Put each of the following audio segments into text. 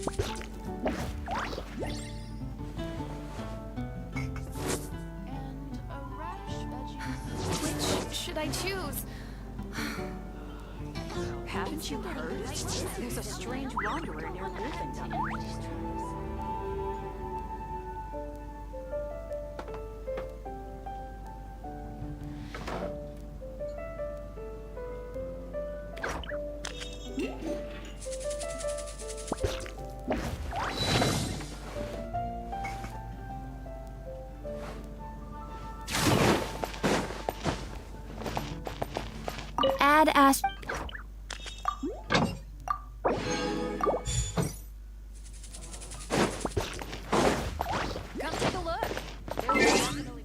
Which should I choose? Haven't you heard? There's a strange wanderer near Wolfenton. Add Ash. Come take a look. There's definitely...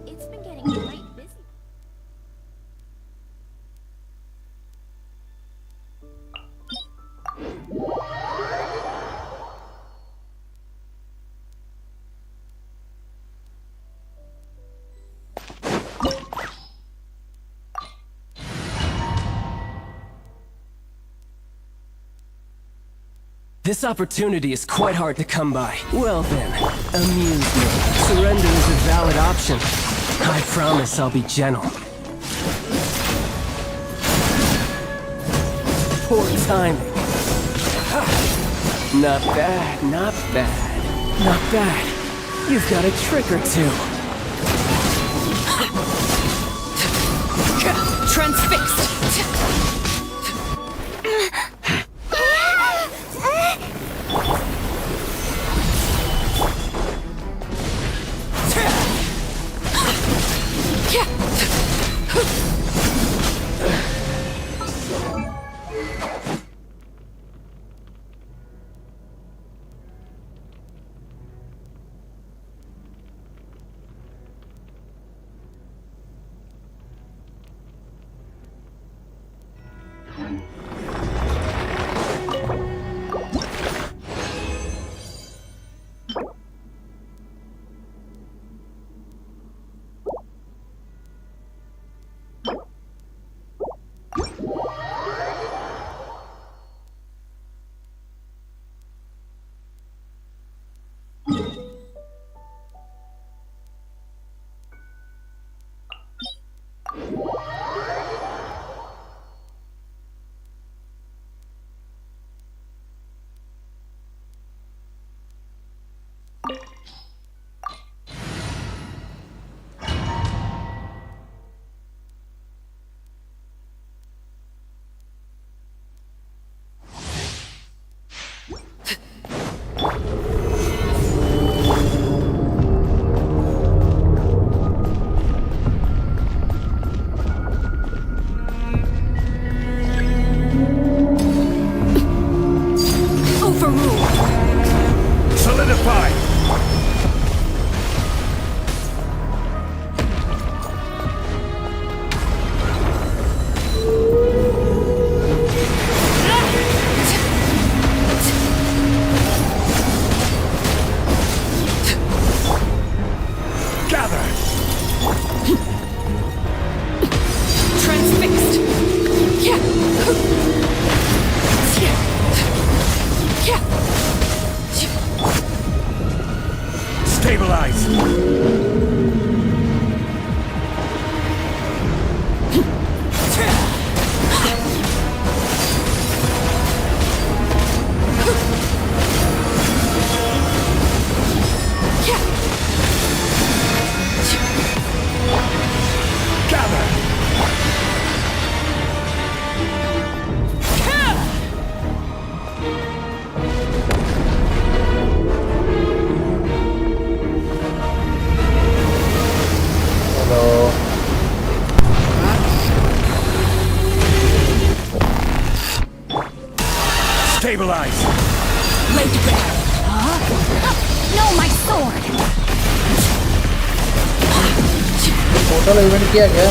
It's been getting quite busy. This opportunity is quite hard to come by. Well then, amuse me. Surrender is a valid option. I promise I'll be gentle. Poor timing. Not bad, not bad. Not bad. You've got a trick or two. Transfixed. Stabilize. Laid bare. Huh? No, my sword. Total event किया गया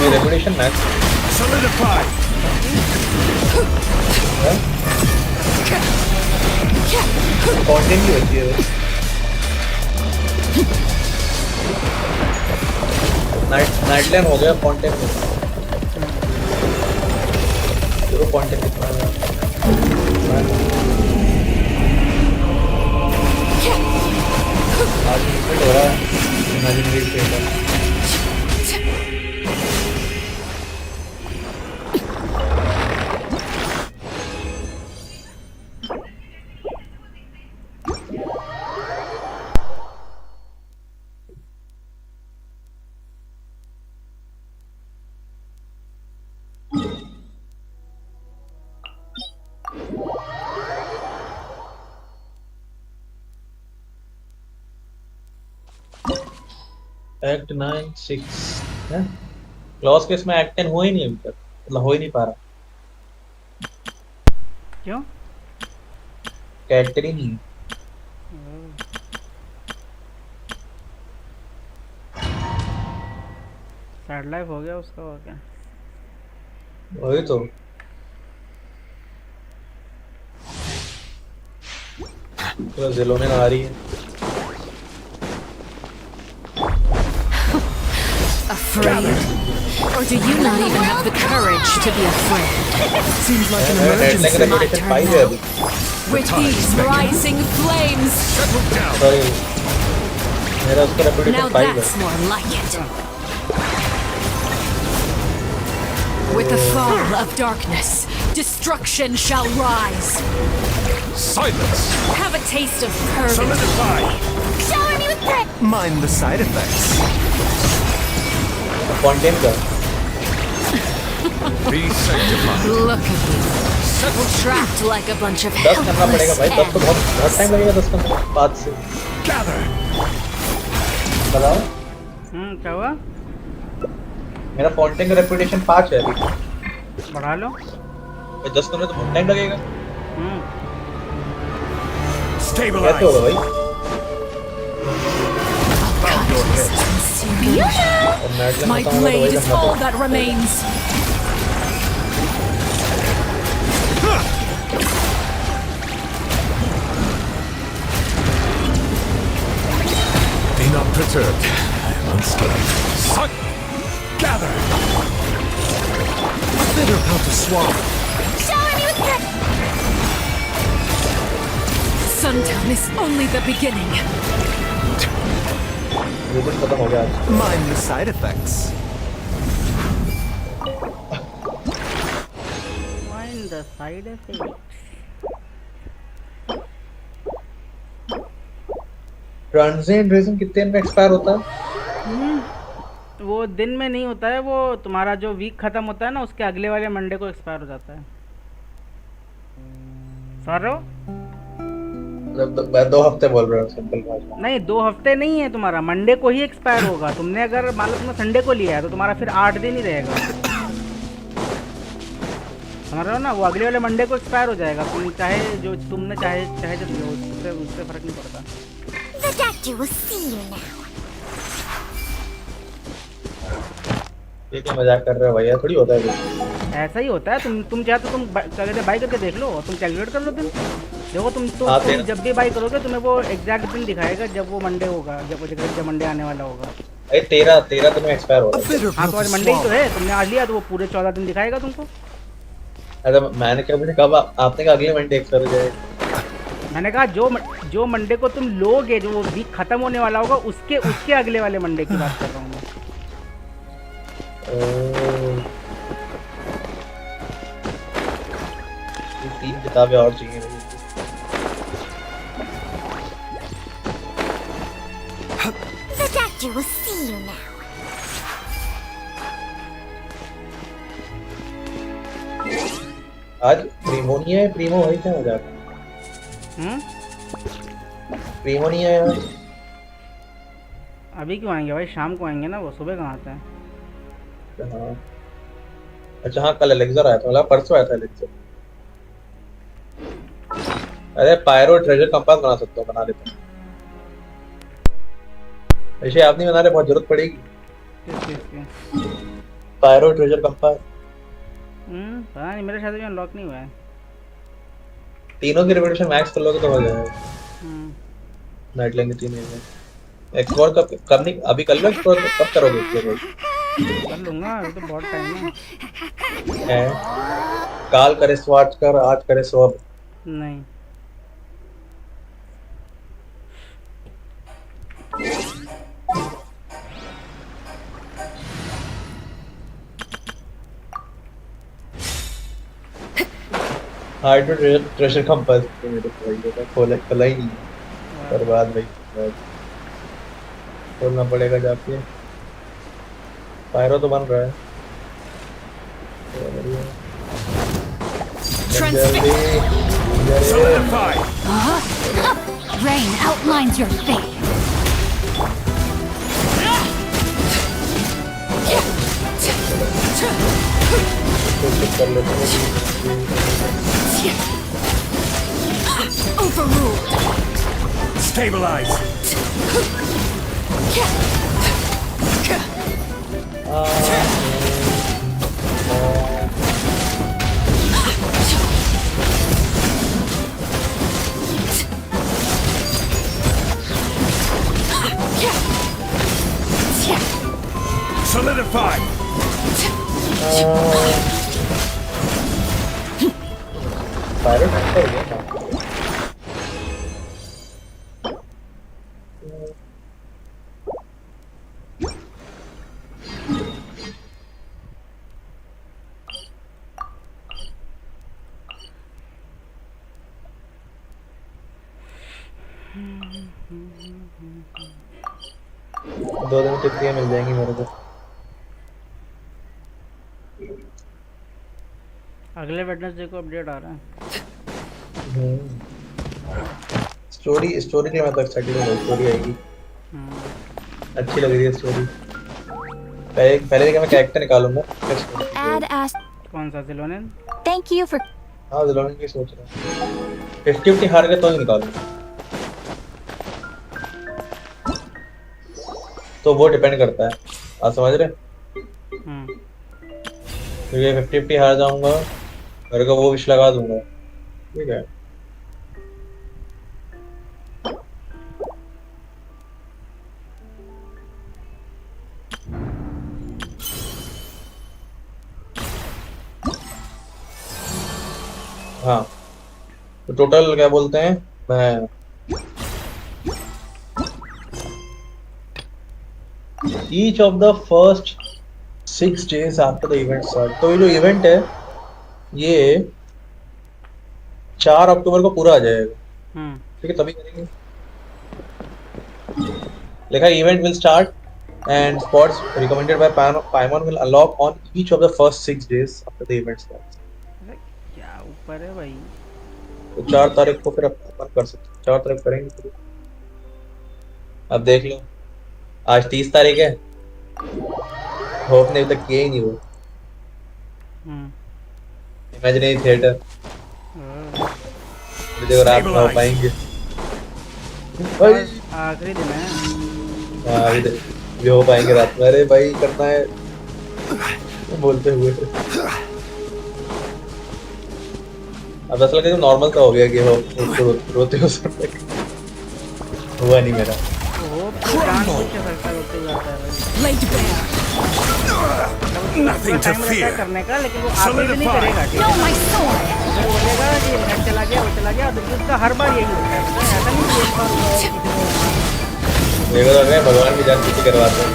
ये reputation match Solidify. Content की बची है night land हो गया content जो content कितना है आज इवेंट हो रहा है इमेजिनरी स्टेट एक्ट 9-6 है क्लॉज केस में एक्ट 10 हो ही नहीं अभी तक मतलब हो ही नहीं पा रहा क्यों कैरेक्टर ही नहीं सैड लाइफ हो गया उसका और क्या वही तो पूरा जिलों में आ रही है Afraid? Or do you not even have the courage to be afraid? Seems like an net emergency. लैंग रेपुटेशन 5 है अभी With these rising flames! Settle down. Sorry मेरा उसका Now रेपुटेशन 5 है that's more like it. With the fall of darkness, destruction shall rise. Silence. Have a taste of courage. Solidify. Shower me with praise! Mind the side effects. Content का Be sanctified. Look at you, Settle. trapped like a bunch of 10 करना पड़ेगा भाई 10 तो helpless बहुत time लगेगा 10 करने में बाद से Gather. बताओ क्या हुआ मेरा कंटेंट का रेपुटेशन 5 है अभी बढ़ा लो भाई 10 करने तो बहुत टाइम लगेगा कैसे Stabilize. होगा भाई Bow your head. और नेट लैंग My खत्म होगा तो blade वही is करना all पड़ेगा that remains. Be not perturbed. I am unstuck. Suck. Gather. A bitter pill to swallow. Shower me with praise! Sundown is only the beginning. ये दिन खत्म हो गया आज Mind the side effects. Find the side effects. Transient reason कितने दिन में expire होता है वो दिन में नहीं होता है वो तुम्हारा जो वीक खत्म होता है ना उसके अगले वाले मंडे को एक्सपायर हो जाता है सर मतलब 2 हफ्ते बोल रहे हो सिंपल भाषा नहीं 2 हफ्ते नहीं है तुम्हारा मंडे को ही एक्सपायर होगा तुमने अगर मान लो तुमने संडे को लिया है तो तुम्हारा फिर 8 दिन ही रहेगा समझ रहे हो ना वो अगले वाले मंडे को एक्सपायर हो जाएगा तुम चाहे जो तुमने चाहे चाहे जो लो उससे फर्क नहीं पड़ता The doctor will see you now. ये क्या मजाक कर रहे हो भैया थोड़ी होता है कुछ ऐसा ही होता है तुम चाहे तो तुम क्या कहते हैं बाई करके देख लो और तुम कैलकुलेट कर लो दिन देखो तुम जब भी बाई करोगे तुम्हें वो एग्जैक्ट दिन दिखाएगा जब वो मंडे होगा जब मंडे आने वाला होगा भाई 13 दिन में एक्सपायर हो A रहा है bitter हाँ pill तो आज to मंडे ही तो swallow. है तुमने आज लिया तो वो पूरे 14 दिन दिखाएगा तुमको अरे मैंने क्या मुझे कब आपने कहा अगले मंडे एक्सपायर हो जाएगा मैंने कहा जो मंडे को तुम लोगे जो वो वीक खत्म होने वाला होगा उसके अगले वाले मंडे की बात कर रहा हूँ मैं ये 3 किताबें और चाहिए मुझे The doctor will see you now. आज प्रीमोनिया है प्रीमो वही क्या मजाक प्रीमो नहीं आया अभी क्यों आएंगे भाई, शाम को आएंगे ना, वो सुबह कहाँ आते हैं। हाँ अच्छा हाँ कल एलेक्सर आया था, मतलब परसों आया था एलेक्सर। अरे पायरो ट्रेजर कंपास बना सकता हूँ, बना लेता हूँ। ऐसे आप नहीं बना रहे, बहुत जरूरत पड़ेगी। किस चीज़ की? पायरो ट्रेजर कंपास पता नहीं, मेरे शायद भी अनलॉक नहीं हुआ है। तीनों की रिपीटेशन मैक्स कर लोगे तो हो जाएगा। हम्म, नाइट लेंगे तीनों में। एक्सप्लोर कब नहीं, अभी कर लो एक्सप्लोर, कब करोगे एक्सप्लोर? कर लूँगा, अभी तो बहुत टाइम है। काल करे सो आज कर, आज करे सो अब। नहीं, हार्ड टू ट्रेजर कंपास तो मेरे को वही होता, खोला ही नहीं। बर्बाद भाई, बर्बाद। खोलना पड़ेगा जाके। पायरो तो बन रहा है। जल्दी जल्दी। Solidify. Rain outlines your fate. कोशिश कर लेते हैं। Overruled. Stabilize. Solidify. Pyro treasure हो गया। 2 दिन में कितनी मिल जाएंगी मेरे को? अगले वेडनेसडे को अपडेट आ रहा है। स्टोरी स्टोरी के लिए मैं तो एक्साइटेड हूँ, स्टोरी आएगी। अच्छी लग रही है स्टोरी। पहले देखा मैं कैरेक्टर निकालूंगा। Add as. कौन सा सिलोनियन? Thank you for. हाँ जिलोनी की सोच रहा हूँ। 50-50 हार गए तो ही निकालूंगा। तो वो डिपेंड करता है, आप समझ रहे? तो ये 50-50 हार जाऊंगा, मेरे को वो विश लगा दूंगा, ठीक है? हाँ तो टोटल क्या बोलते हैं, मैं each of the first 6 days after the event start, तो ये जो इवेंट है ये 4 अक्टूबर को पूरा आ जाएगा, ठीक है? तभी करेंगे। लिखा event will start and spots recommended by Paimon will unlock on each of the first 6 days after the event starts. क्या ऊपर है भाई? तो 4 तारीख को फिर अपन कर सकते हैं, 4 तारीख करेंगे फिर। अब देख लो, आज 30 तारीख है, होप ने अभी तक किया ही नहीं वो इमेजिनरी थिएटर। देखो रात में हो पाएंगे, आखिरी दिन है। हाँ भी हो पाएंगे रात में। अरे भाई करना है बोलते हुए। अब ऐसा लगा नॉर्मल सा हो गया कि हो रोते हो सब तक। हुआ नहीं मेरा। वो जानबूझ के फलता रोते जाता है भाई। Laid bare. Nothing to time रहता है fear. करने का, लेकिन वो आखिरी दिन नहीं करेगा, ठीक Know है? my sword. वो बोलेगा कि नेट चला गया, वो चला गया, तो उसका हर बार यही होता है, पता है? ऐसा नहीं कि एक बार हुआ, मेरे को लग रहा है भगवान की जान किसी करवाते हैं।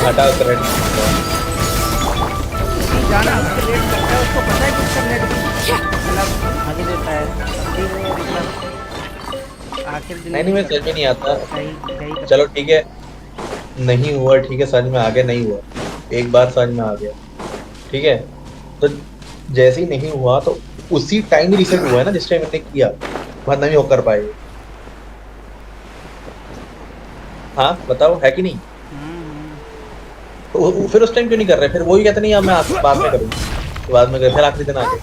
हटा करंट जाना उसको लेट करता है, उसको पता है कि उसका नेट मतलब आगे देता है, फिर वो मतलब आखिर दिन नहीं मैं समझ में नहीं आता। सही चलो ठीक है, नहीं हुआ ठीक है, समझ में आ गया, नहीं हुआ एक बार समझ में आ गया, ठीक है? तो जैसे ही नहीं हुआ तो उसी टाइम ही रीसेट हुआ है ना, जिस टाइम मैंने किया, वरना नहीं होकर पाएगा। हाँ बताओ, है कि नहीं? फिर उस टाइम क्यों नहीं कर रहे? फिर वही कहते नहीं, अब मैं बाद में करूँगा, बाद में कर, फिर आखिरी दिन आके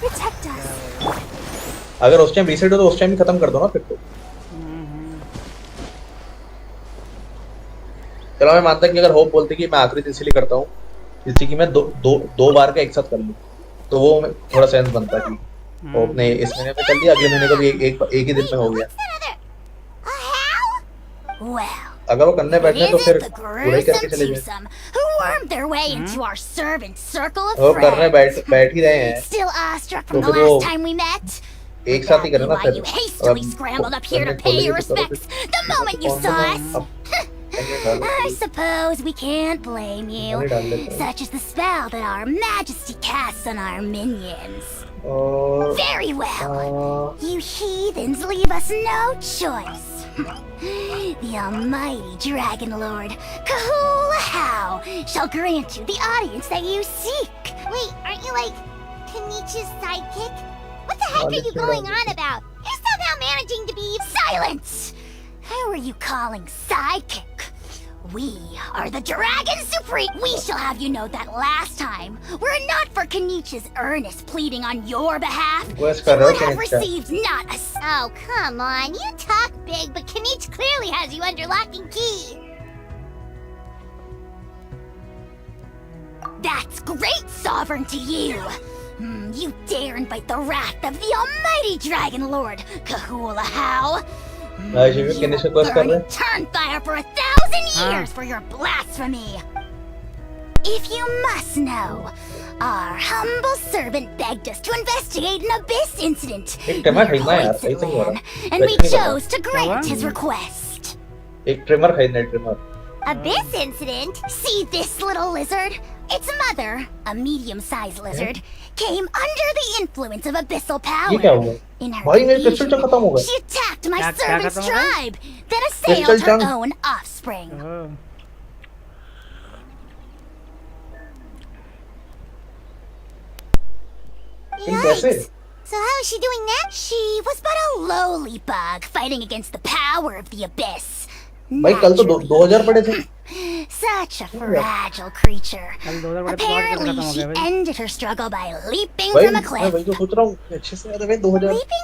अगर उस टाइम रीसेट हो तो उस टाइम ही खत्म कर दो ना फिर तो। चलो मैं मानता कि अगर होप बोलते कि मैं आखिरी दिन इसलिए करता हूँ जिससे कि मैं दो बार का एक साथ कर लूँ, तो वो थोड़ा सेंस बनता कि होप ने इस महीने में कर लिया, अगले महीने को भी एक ही दिन में हो गया। अगर वो करने बैठे तो फिर पूरा ही करके चले जाए। वो करने बैठ ही रहे हैं तो फिर वो एक साथ ही करें ना फिर। I suppose we can't blame you. Such is the spell that our Majesty casts on our minions. Very well. You heathens leave us no choice. The almighty Dragon Lord, Kahula shall grant you the audience that you seek. Wait, aren't you like Kenichi's sidekick? What the heck are you going on about? You're somehow managing to be... Silence! Who are you calling sidekick? We are the Dragon Supreme! We shall have you know that last time, were it not for Kenichi's earnest pleading on your behalf, you would have received not a... Oh, come on, you talk big, but Kenichi clearly has you under lock and key. That's great, Sovereign, to you! You dare invite the wrath of the almighty Dragon Lord, Kahula How? You will burn in turn fire for 1,000 years for your blasphemy! If you must know, our humble servant begged us to investigate an abyss incident near Poison Man, and we chose to grant his request. Abyss incident? See this little lizard? Its mother, a medium-sized lizard, came under the influence of abyssal power. In her confusion, she attacked my servant's tribe, then assailed her own offspring. Yikes! So how is she doing that? She was but a lowly bug fighting against the power of the abyss. Such a fragile creature. Apparently, she ended her struggle by leaping from a cliff. Leaping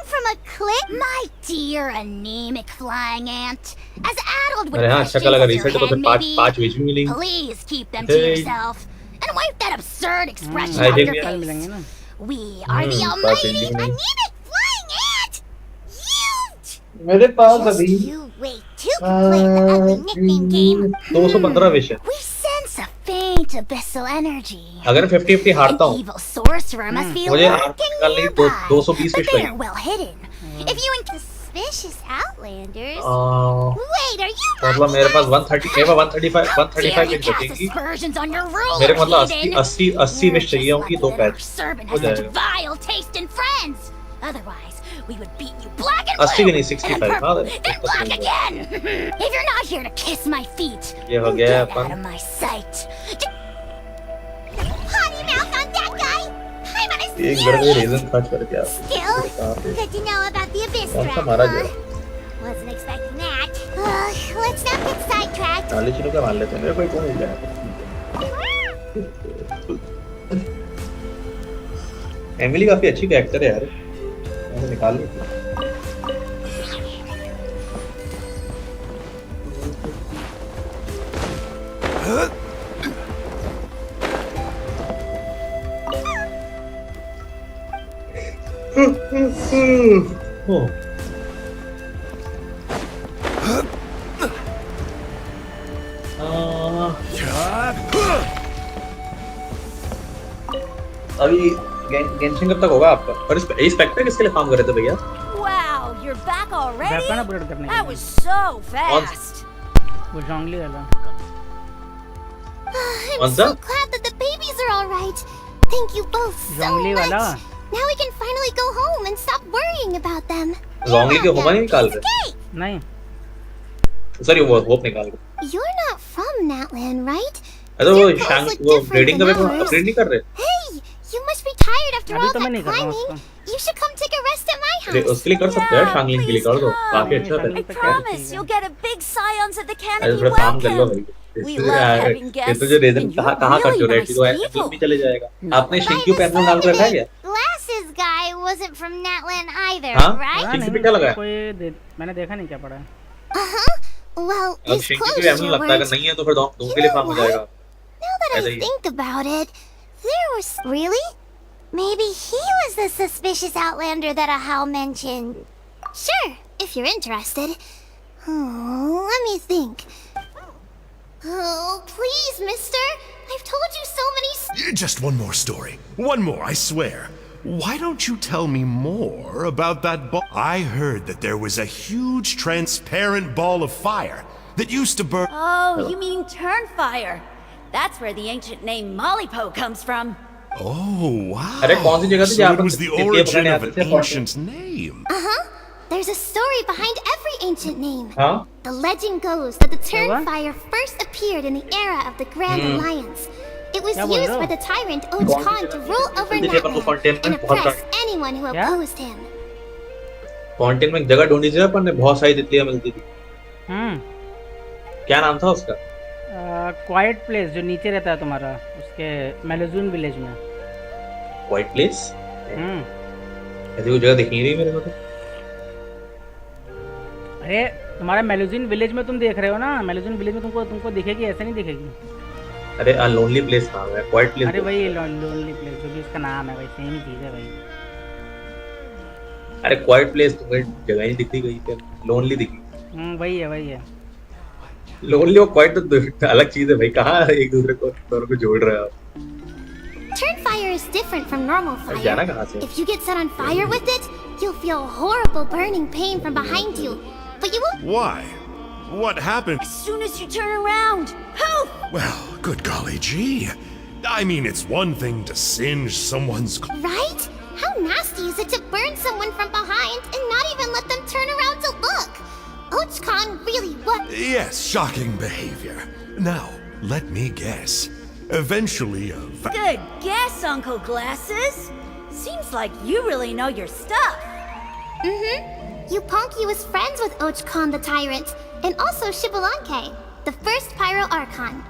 from a cliff? My dear anemic flying ant. As addled with questions as your head may be, please keep them to yourself. And wipe that absurd expression off your face. We are the almighty anemic flying ant! You wait till you play the ugly nickname game. 215 विषय. We sense a faint abyssal energy. अगर 50-50 हारता हूँ, evil sorcerer must be lurking nearby, 220 but they're well hidden. If you suspicious outlanders. Wait, are you? मतलब मेरे पास 135 minute बचेंगी. मेरे को मतलब 80 minute चाहिए होंगी 2 पैच. हो जाएगा. Otherwise, we would beat you black and blue. 80 की नहीं 65. हाँ. Then black again. If you're not here to kiss my feet, ये हो गया get out of my sight. Potty mouth on that guy. I'm on a एक बड़ा reason खर्च करके आप. Still, good to know about the abyss trap. Wasn't expecting that. Let's not get sidetracked. नाले चीज़ों का मान लेते हैं. मेरे को एक और मिल जाए. एमिली काफी अच्छी कैरेक्टर है यार. मैंने निकाल ली. अभी गेंशिन कब तक होगा आपका? और इस स्पेक्टर किसके लिए काम कर रहे थे भैया? Wow, you're back already? Weapon upgrade करने के That लिए. was so fast. वो जंगली वाला. I'm so glad that the babies are all right. Thank you both so जंगली much. वाला. Now we can finally go home and stop worrying about them. जोंगली के होमा नहीं निकाल रहे. नहीं. सॉरी वो होप निकाल रहे. You're not from Natland, right? अरे वो शांग वो ब्रीडिंग का अपग्रेड नहीं कर रहे. Hey, You must be tired after अभी all तो मैं that नहीं कर रहा हूँ climbing. उसको। You should come take a rest at my अरे house. उसके लिए कर सकते हैं, शांगलिंग के लिए कर दो, काफी अच्छा था। शांगलिंग I पे क्या promise ठीक है। you'll get a big scions at the अरे canopy थोड़ा काम कर लो welcome. भाई। We इससे love यार, having ये guests, तो जो रेजन and कहाँ you're कहाँ कर really जो nice रेटी तो people. भी चले जाएगा। आपने By शिंक्यू the पैनल नाम sound of रखा है क्या? it, Glasses guy wasn't from Natlan either, हाँ? right? पता शिंक्यू नहीं, पे क्या लगा है? मैंने देखा नहीं क्या पड़ा है। Well, अब his शिंक्यू clothes पे पैनल sure लगता है, अगर weren't. नहीं है तो फिर दोनों के लिए फार्म हो जाएगा। Now that ऐसा I ही है। think about it, there was really? Maybe he was the suspicious outlander that Ahal mentioned. Sure, if you're interested. Let me think. Oh, please, mister. I've told you so many Just one more story. One more, I swear. Why don't you tell me more about that ball? I heard that there was a huge transparent ball of fire that used to burn. Oh, you mean Turnfire? That's where the ancient name Malipo comes from. Oh, wow. अरे कौन सी जगह थी So जहाँ it पर was the तितलियाँ origin पकड़ने of आते an थे? ancient name. There's a story behind every ancient name. हाँ? The legend goes that the What? Turnfire first appeared in the era of the Grand Alliance. It was क्या बोल used रहे हो? by the tyrant Och Khan to rule over जल्दी से अपन को Natlan containment and बहुत oppress सारी- anyone who क्या? opposed him. कॉन्टेंट में एक जगह ढूंढी थी अपन ने, बहुत सारी तितलियाँ मिलती थी। क्या नाम था उसका? क्वाइट प्लेस जो नीचे रहता है तुम्हारा, उसके मेलोजून विलेज में। White place? हम्म। ऐसी कोई जगह दिख नहीं रही मेरे को तो। अरे तुम्हारा मेलोजून विलेज में तुम देख रहे हो ना, मेलोजून विलेज में तुमको दिखेगी, ऐसे नहीं दिखेगी। अरे लोनली प्लेस नाम है, क्वाइट प्लेस। अरे वही लोनली प्लेस जो भी उसका नाम है भाई, सेम ही चीज है भाई। अरे क्वाइट प्लेस तुम्हें जगह ही दिखती गई पे, लोनली दिखी। वही है। लोनली और क्वाइट तो अलग चीज है भाई, कहाँ एक दूसरे को दोनों को जोड़ रहे हो आप? Turnfire is different from normal अरे जाना fire. कहाँ से? If you get set on fire with it, you'll feel horrible burning pain from behind you. But you won't. Why? What happened? As soon as you turn around, poof! Well, good golly gee. I mean, it's one thing to singe someone's... Right? How nasty is it to burn someone from behind and not even let them turn around to look? Och Khan really was. Yes, shocking behavior. Now, let me guess. Eventually, Good guess, Uncle Glasses. Seems like you really know your stuff. Yupanqui was friends with Och Khan the Tyrant, and also Shibalanke, the first Pyro Archon.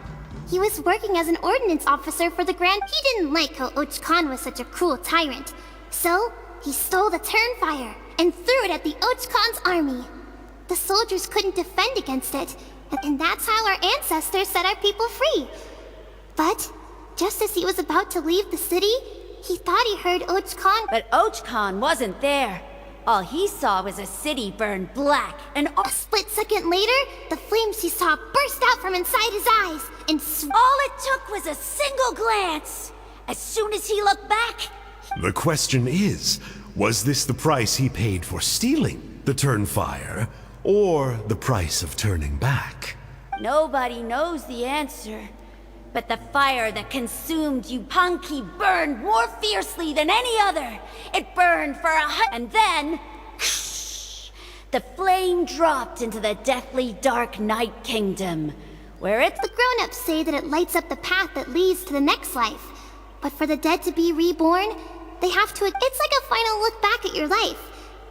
He was working as an ordnance officer for the Grand. He didn't like how Och Khan was such a cruel tyrant, so he stole the Turnfire and threw it at the Och Khan's army. The soldiers couldn't defend against it, and that's how our ancestors set our people free. But just as he was about to leave the city, he thought he heard Och Khan. But Och Khan wasn't there. All he saw was a city burned black, and A split second later, the flames he saw burst out from inside his eyes and all it took was a single glance. As soon as he looked back, the question is, was this the price he paid for stealing the Turnfire, or the price of turning back? nobody knows the answer. But the fire that consumed Yupanqui burned more fiercely than any other. It burned for and then the flame dropped into the deathly dark night kingdom, where it The grown-ups say that it lights up the path that leads to the next life. But for the dead to be reborn, they have to. It's like a final look back at your life,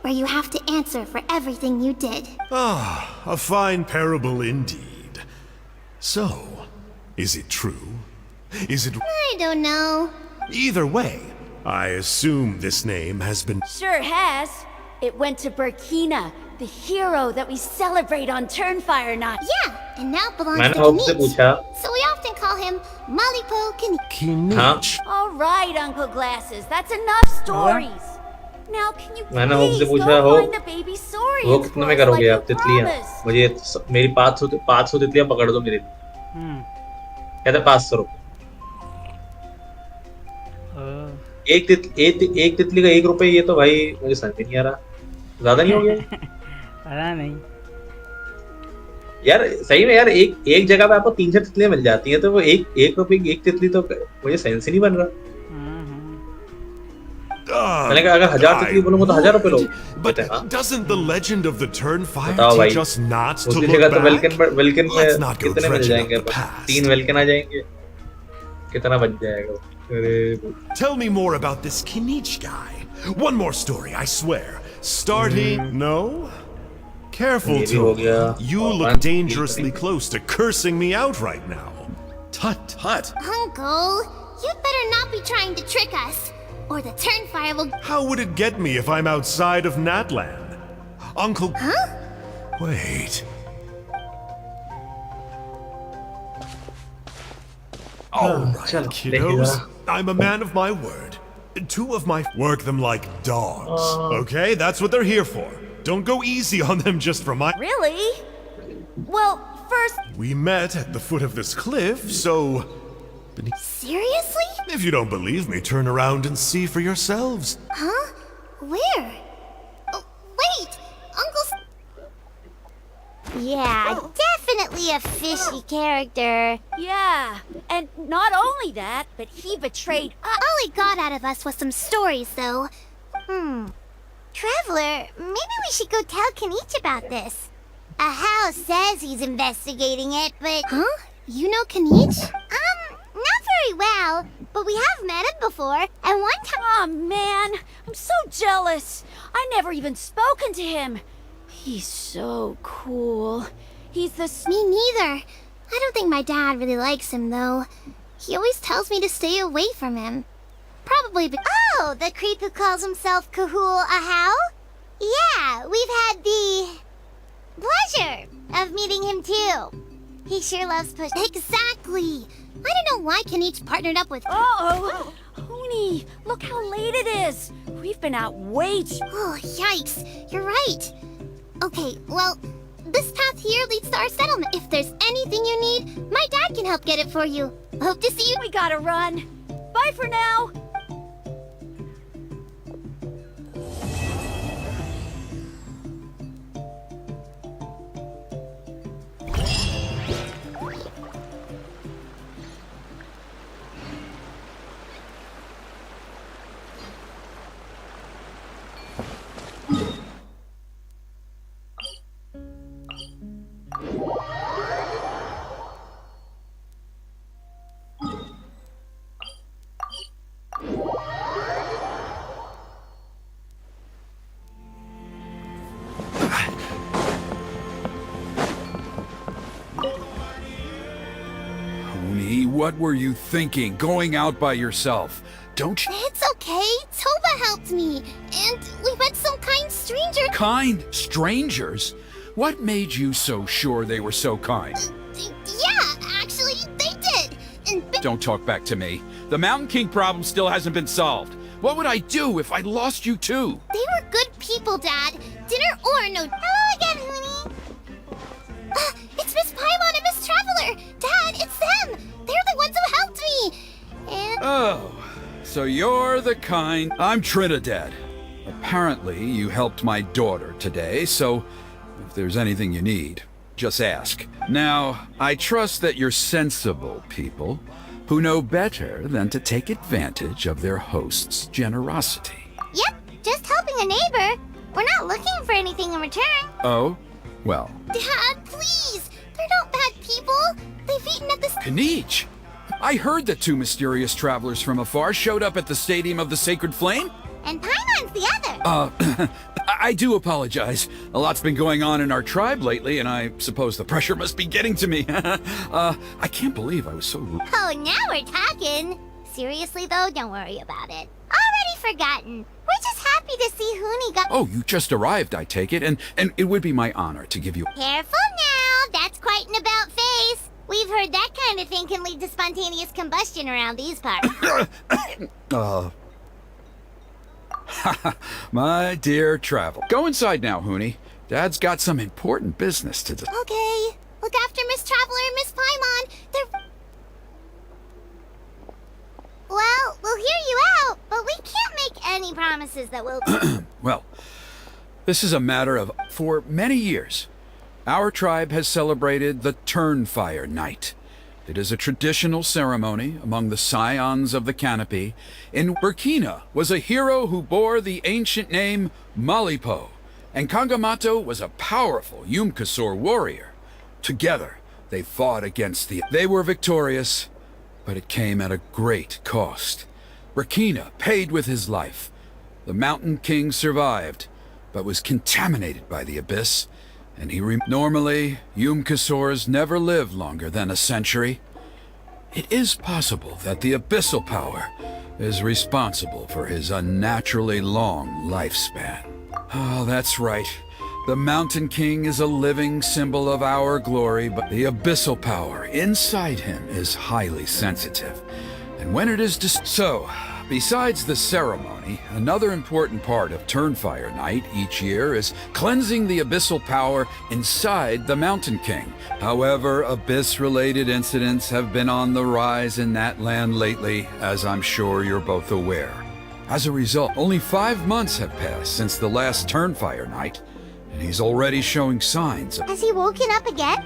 where you have to answer for everything you did. Ah, a fine parable indeed. So, is it true? Is it... I don't know. Either way, I assume this name has been... sure has. It went to Burkina, the hero that we celebrate on Turnfire Night. Yeah, and now belongs मैंने to hope से Kinich. पूछा। So we often call him Malipo Kinich. Kinich. All right, Uncle Glasses, that's enough stories. Now can you मैंने hope से please पूछा go हो find the baby story वो and कितने में for us करोगे like आप you तितलियाँ? promised? मुझे मेरी 500 तितलियाँ पकड़ दो मेरे लिए। कहते 500 रुपए। एक तितली का 1 रुपए, ये तो भाई मुझे समझ में नहीं आ रहा, ज्यादा नहीं हो गया? पता नहीं यार सही में यार, एक जगह पे आपको 3-4 तितलियां मिल जाती हैं, तो वो एक रुपए की एक तितली तो मुझे सेंस ही नहीं बन रहा। मैंने कहा अगर 1000 तितली बोलूंगा तो 1000 रुपए लोग। But doesn't the legend of the Turnfire बताओ भाई, teach us not to दूसरी look जगह तो back? वेलकन Let's में not go कितने मिल dredging up जाएंगे? the past. 3 वेलकन आ जाएंगे, कितना बच जाएगा? Tell me more about this Kinich guy. One more story, I swear. Starting... No? Careful, Toby. You look dangerously close to cursing me out right now. Tut tut. Uncle, you'd better not be trying to trick us, or the Turnfire will... How would it get me if I'm outside of Natland? Uncle... Huh? Wait. All right, kiddos. I'm a man of my word. Two of my... Work them like dogs. Okay? That's what they're here for. Don't go easy on them just for my... Really? Well, first... We met at the foot of this cliff, so... Seriously? If you don't believe me, turn around and see for yourselves. Huh? Where? Oh, wait! Uncle's... Yeah, definitely a fishy character. Yeah, and not only that, but he betrayed us. All he got out of us was some stories, though. Traveler, maybe we should go tell Kinich about this. Ahau says he's investigating it, but... Huh? You know Kinich? Not very well, but we have met him before, and one time... Aw, man, I'm so jealous. I never even spoken to him. He's so cool. He's the... Me neither. I don't think my dad really likes him, though. He always tells me to stay away from him. Probably because... Oh, the creep who calls himself Kahul Ahau? Yeah, we've had the... pleasure of meeting him, too. He sure loves push... Exactly! I don't know why Kinich partnered up with... Uh-oh! Hoonie, look how late it is! We've been out way too... Oh, yikes! You're right! Okay, well, this path here leads to our settlement. If there's anything you need, my dad can help get it for you. Hope to see you... We gotta run! Bye for now! What were you thinking, going out by yourself? Don't you... It's okay. Toba helped me. And we met some kind strangers. Kind strangers? What made you so sure they were so kind? Yeah, actually, they did. And Don't talk back to me. The Mountain King problem still hasn't been solved. What would I do if I lost you too? they were good people, Dad. Dinner or no... Hello again, Hoonie. It's Miss Paimon and Miss Traveler. Dad, it's them. They're the ones who helped me. And... Oh, so you're the kind... I'm Trinidad. Apparently, you helped my daughter today, so if there's anything you need, just ask. Now, I trust that you're sensible people who know better than to take advantage of their host's generosity. Yep, just helping a neighbor. We're not looking for anything in return. Oh? Well... Dad, please. They're not bad people. They've eaten at this... Kinich! I heard that two mysterious travelers from afar showed up at the Stadium of the Sacred Flame. And Paimon's the other. I do apologize. A lot's been going on in our tribe lately, and I suppose the pressure must be getting to me. I can't believe I was so rude. Oh, now we're talking. Seriously, though, don't worry about it. Already forgotten. We're just happy to see Hoonie got... Oh, you just arrived, I take it, and it would be my honor to give you... Careful now. That's quite an about-face. We've heard that kind of thing can lead to spontaneous combustion around these parts. My dear travel. Go inside now, Hoonie. Dad's got some important business to do. Okay. Look after Miss Traveler and Miss Paimon. They're... Well, we'll hear you out, but we can't make any promises that we'll... Well, this is a matter of... For many years, our tribe has celebrated the Turnfire Night. It is a traditional ceremony among the scions of the canopy. In Burkina was a hero who bore the ancient name Malipo, and Kangamato was a powerful Yumkasor warrior. Together, they fought against the... They were victorious, but it came at a great cost. Rakina paid with his life. The Mountain King survived, but was contaminated by the Abyss, and normally, Yum-Kassors never live longer than a century. It is possible that the Abyssal Power is responsible for his unnaturally long lifespan. Oh, that's right. The Mountain King is a living symbol of our glory, but the Abyssal Power inside him is highly sensitive. And when it is So, besides the ceremony, another important part of Turnfire Night each year is cleansing the Abyssal Power inside the Mountain King. However, Abyss-related incidents have been on the rise in that land lately, as I'm sure you're both aware. As a result, only 5 months have passed since the last Turnfire Night, and he's already showing signs of... Has he woken up again?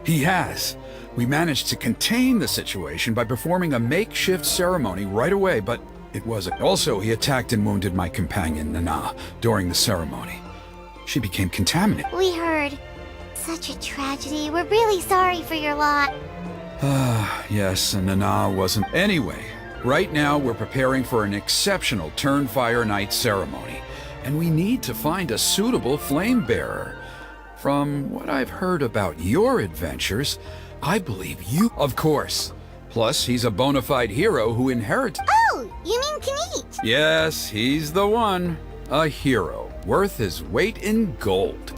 He has. We managed to contain the situation by performing a makeshift ceremony right away, but it wasn't. Also, he attacked and wounded my companion, Nana, during the ceremony. She became contaminated. We heard. Such a tragedy. We're really sorry for your lot. Yes, and Nana wasn't. Anyway, right now we're preparing for an exceptional Turnfire Night ceremony, and we need to find a suitable flame bearer. From what I've heard about your adventures, I believe you... Of course. Plus, he's a bona fide hero who inherits... Oh, you mean Kinich? Yes, he's the one. A hero, worth his weight in gold.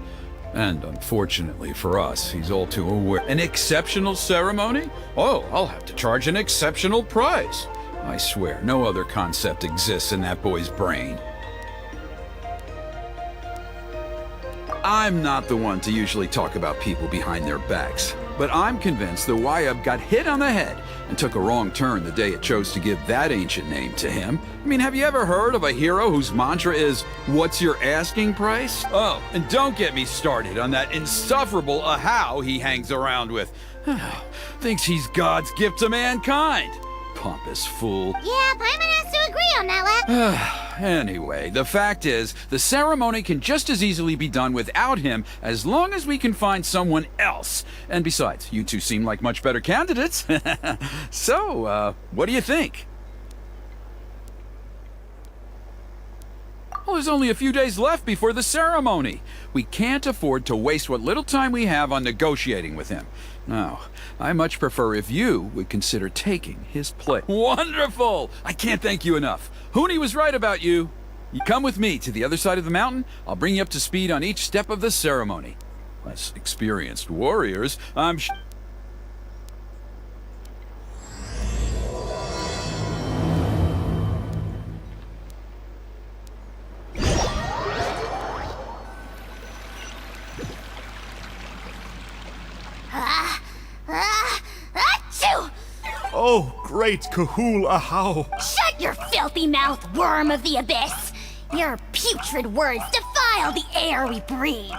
And unfortunately for us, he's all too aware. An exceptional ceremony? Oh, I'll have to charge an exceptional price. I swear, no other concept exists in that boy's brain. I'm not the one to usually talk about people behind their backs, but I'm convinced the Wyab got hit on the head and took a wrong turn the day it chose to give that ancient name to him. I mean, have you ever heard of a hero whose mantra is, "What's your asking price?" Oh, and don't get me started on that insufferable Ahau he hangs around with. Thinks he's God's gift to mankind. Pompous fool. Yeah, Paimon has to agree on that, lad. Anyway, the fact is, the ceremony can just as easily be done without him as long as we can find someone else. And besides, you two seem like much better candidates. So, what do you think? Well, there's only a few days left before the ceremony. We can't afford to waste what little time we have on negotiating with him. No, I much prefer if you would consider taking his place. Wonderful! I can't thank you enough. Huni was right about you. You come with me to the other side of the mountain. I'll bring you up to speed on each step of the ceremony. As experienced warriors, I'm Achoo! Oh, great Kahul Ahau! Shut your filthy mouth, worm of the abyss! Your putrid words defile the air we breathe.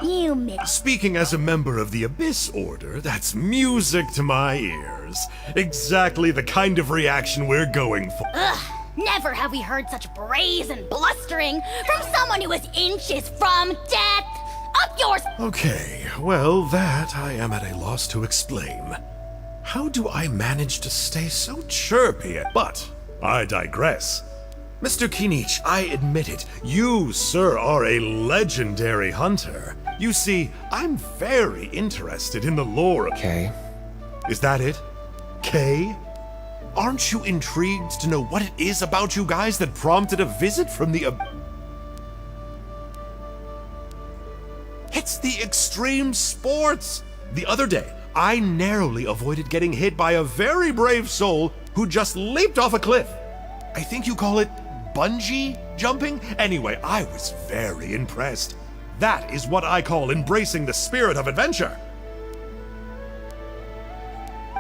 You Speaking as a member of the Abyss Order, that's music to my ears. Exactly the kind of reaction we're going for. Ugh! Never have we heard such brazen blustering from someone who is inches from death! Up yours! Okay, well, that I am at a loss to explain. How do I manage to stay so chirpy? But I digress. Mr. Kinich, I admit it, you, sir, are a legendary hunter. You see, I'm very interested in the lore of... Okay. Is that it? K? Aren't you intrigued to know what it is about you guys that prompted a visit from the... It's the extreme sports! The other day, I narrowly avoided getting hit by a very brave soul who just leaped off a cliff. I think you call it bungee jumping? Anyway, I was very impressed. That is what I call embracing the spirit of adventure.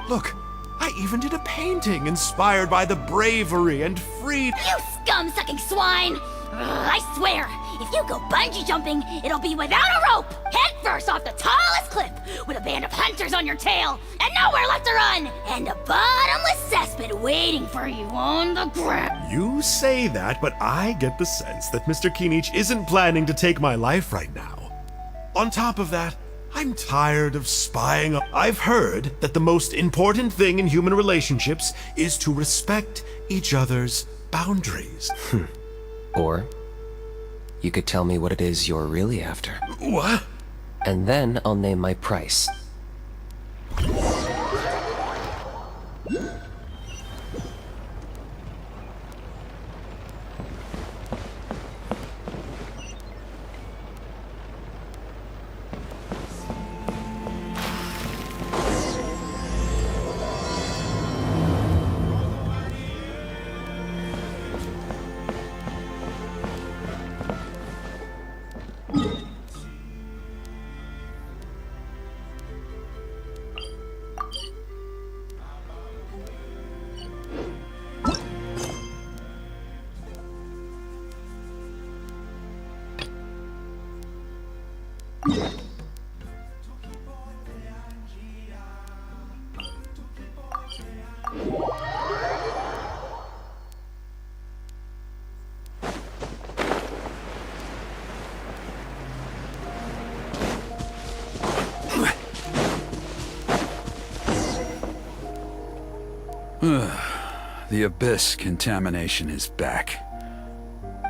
Look, I even did a painting inspired by the bravery and freedom. You scum-sucking swine! I swear, if you go bungee jumping, it'll be without a rope, head first off the tallest cliff, with a band of hunters on your tail, and nowhere left to run, and a bottomless cesspit waiting for you on the ground. You say that, but I get the sense that Mr. Kinich isn't planning to take my life right now. On top of that, I'm tired of spying. I've heard that the most important thing in human relationships is to respect each other's boundaries. Or you could tell me what it is you're really after. What? And then I'll name my price. The abyss contamination is back.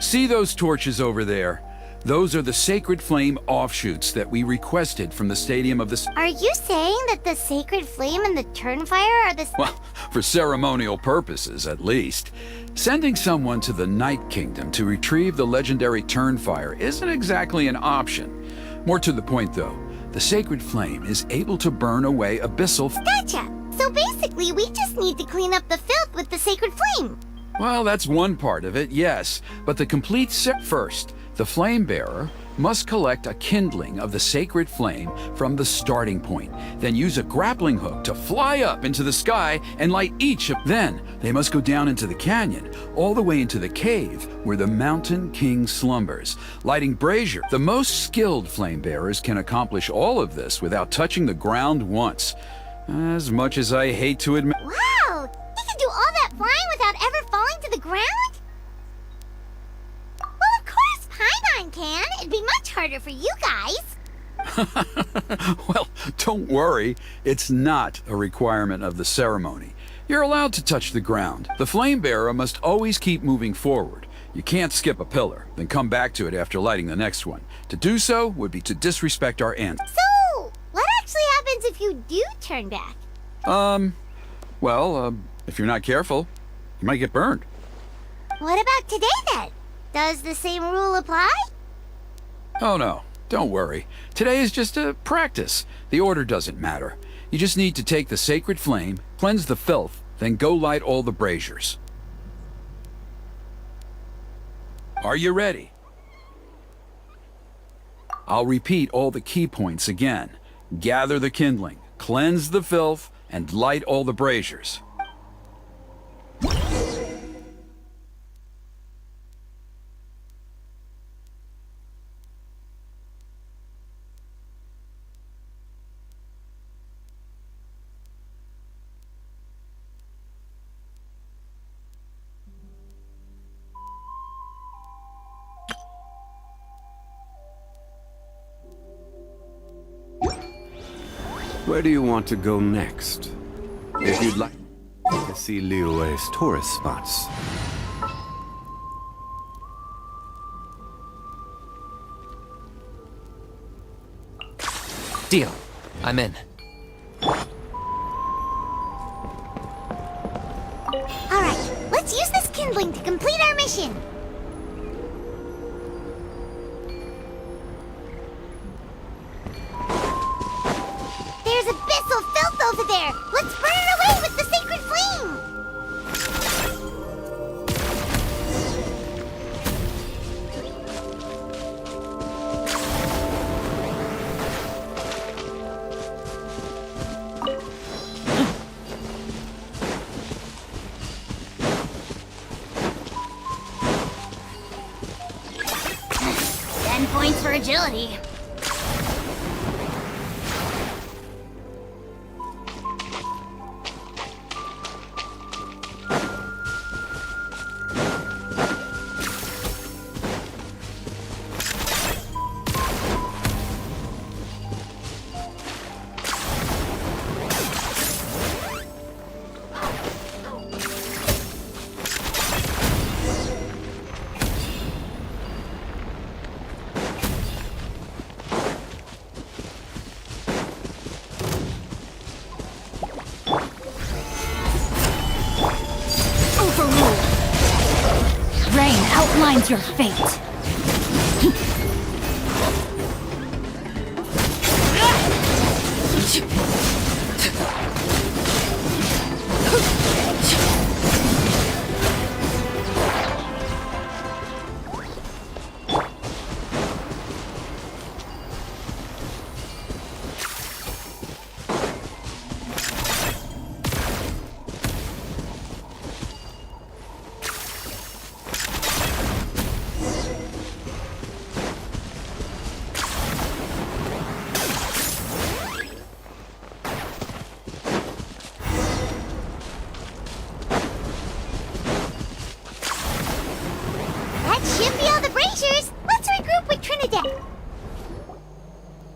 See those torches over there? Those are the sacred flame offshoots that we requested from the stadium of the... Are you saying that the sacred flame and the turnfire are the... Well, for ceremonial purposes, at least. Sending someone to the Night Kingdom to retrieve the legendary turnfire isn't exactly an option. More to the point, though, the sacred flame is able to burn away abyssal... Gotcha! So basically, we just need to clean up the filth with the sacred flame. Well, that's one part of it, yes. But the complete set first, the flame bearer must collect a kindling of the sacred flame from the starting point, then use a grappling hook to fly up into the sky and light each of... Then, they must go down into the canyon, all the way into the cave where the Mountain King slumbers, lighting brazier. The most skilled flame bearers can accomplish all of this without touching the ground once. As much as I hate to admit... Wow! You can do all that flying without ever falling to the ground? Well, of course Paimon can. It'd be much harder for you guys. Well, don't worry. It's not a requirement of the ceremony. You're allowed to touch the ground. The flame bearer must always keep moving forward. You can't skip a pillar, then come back to it after lighting the next one. To do so would be to disrespect our ancestors. So, what actually happens if you do turn back? If you're not careful, you might get burned. What about today then? Does the same rule apply? Oh no, don't worry. Today is just a practice. The order doesn't matter. You just need to take the sacred flame, cleanse the filth, then go light all the braziers. Are you ready? I'll repeat all the key points again. Gather the kindling, cleanse the filth, and light all the braziers. Where do you want to go next? If you'd like to see Liyue's tourist spots. Deal. I'm in. Alright, let's use this kindling to complete our mission. There's abyssal filth over there! Let's burn it away with the sacred flame! Points for agility. your fate.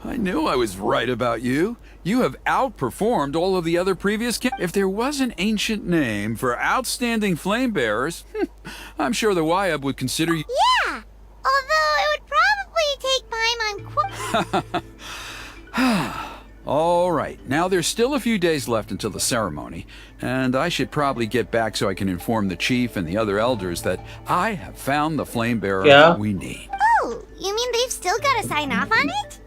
I knew I was right about you. You have outperformed all of the other previous If there was an ancient name for outstanding flame bearers, I'm sure the Wyab would consider you. Yeah, although it would probably take time on All right, now there's still a few days left until the ceremony, and I should probably get back so I can inform the chief and the other elders that I have found the flame bearer we need. Oh, you mean they've still got to sign off on it?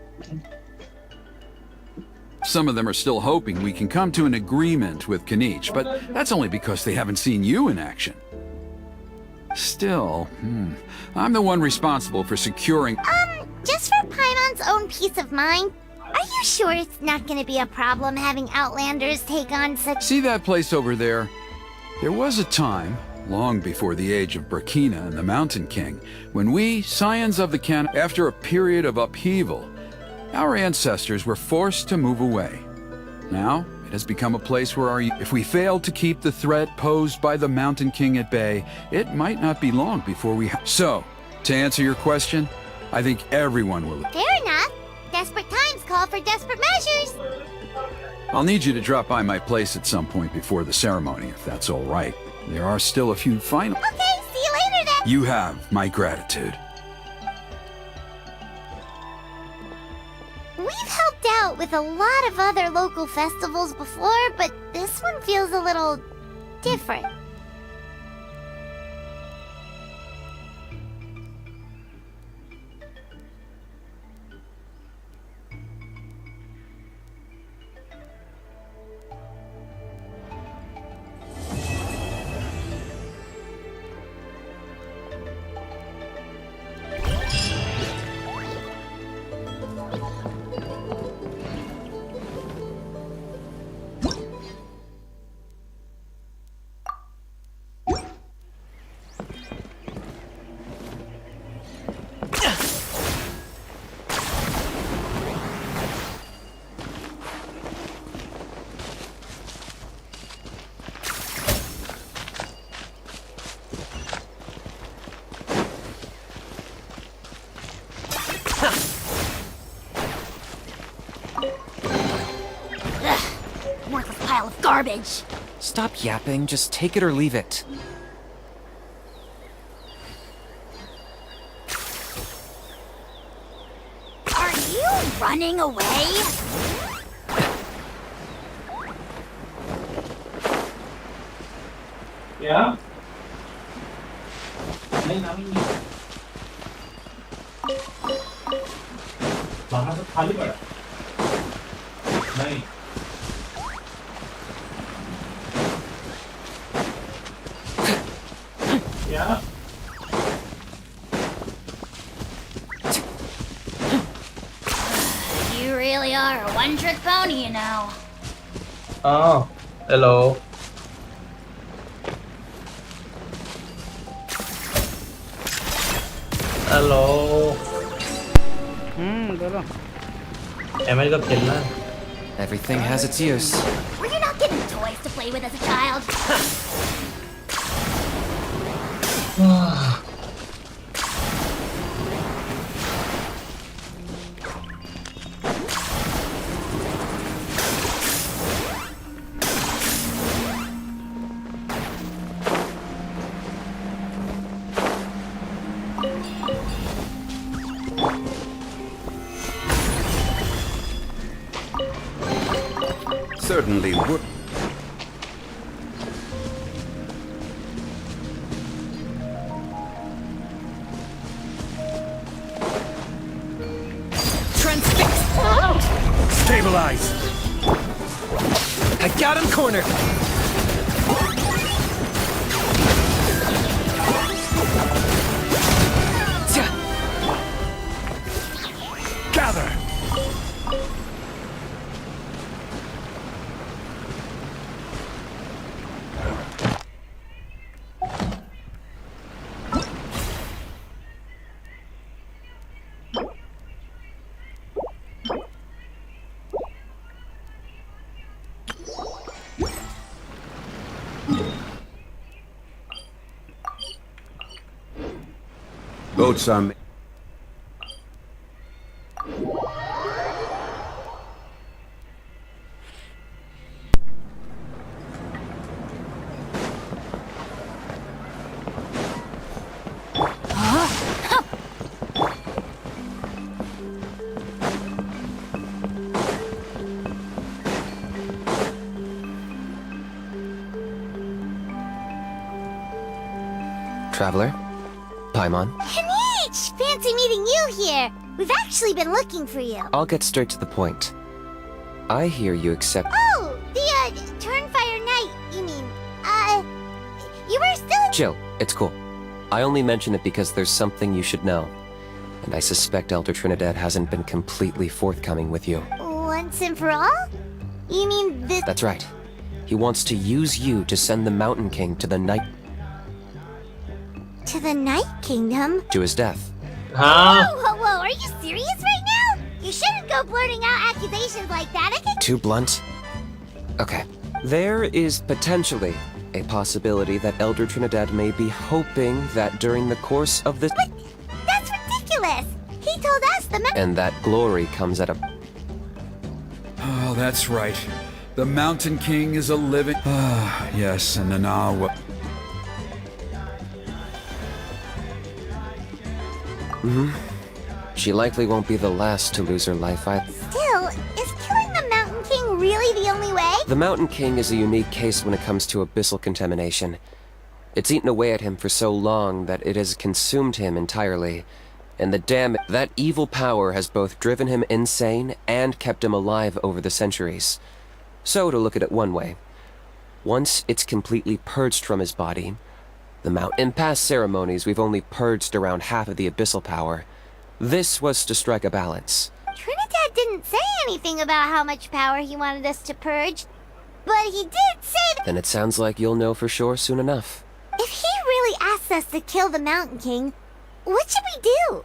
Some of them are still hoping we can come to an agreement with Kinich, but that's only because they haven't seen you in action. Still, I'm the one responsible for securing... Just for Paimon's own peace of mind, are you sure it's not going to be a problem having Outlanders take on such... See that place over there? There was a time, long before the age of Burkina and the Mountain King, when we, Scions of the Can, after a period of upheaval, our ancestors were forced to move away. Now, it has become a place where if we fail to keep the threat posed by the Mountain King at bay, it might not be long before we So, to answer your question, I think everyone will... Fair enough. Desperate times call for desperate measures. I'll need you to drop by my place at some point before the ceremony, if that's all right. There are still a few final... Okay, see you later then. You have my gratitude. We've helped out with a lot of other local festivals before, but this one feels a little different. Worthless pile of garbage. Stop yapping, just take it or leave it. Are you running away? Yeah? नहीं नाम ही नहीं बाहर तो खाली पड़ा नहीं Yeah. You really are a one-trick pony, you know. Oh, hello. Hello. बोलो. ML का खेलना है. Everything has its use. Were you not given toys to play with as a child? Certainly would. Stabilize! I got him cornered! Gather! Boats are... Traveler? Paimon? Kanish! Fancy meeting you here! We've actually been looking for you. I'll get straight to the point. I hear you accept... Oh, the, Turnfire Knight, you mean. You were still... Jill, it's cool. I only mention it because there's something you should know. And I suspect Elder Trinidad hasn't been completely forthcoming with you. Once and for all? You mean this... That's right. He wants to use you to send the Mountain King to the Night... To the Night Kingdom? to his death. Whoa, are you serious right now? You shouldn't go blurting out accusations like that. I can... Too blunt? Okay. There is potentially a possibility that Elder Trinidad may be hoping that during the course of this... But that's ridiculous! He told us the... And that glory comes at a... Oh, that's right. The Mountain King is a living... Ah, yes, and Nana... She likely won't be the last to lose her life. Still, is killing the Mountain King really the only way? The Mountain King is a unique case when it comes to abyssal contamination. It's eaten away at him for so long that it has consumed him entirely. And that evil power has both driven him insane and kept him alive over the centuries. So, to look at it one way, once it's completely purged from his body, in past ceremonies, we've only purged around half of the abyssal power. This was to strike a balance. Trinidad didn't say anything about how much power he wanted us to purge, but he did say that... Then it sounds like you'll know for sure soon enough. If he really asks us to kill the Mountain King, what should we do?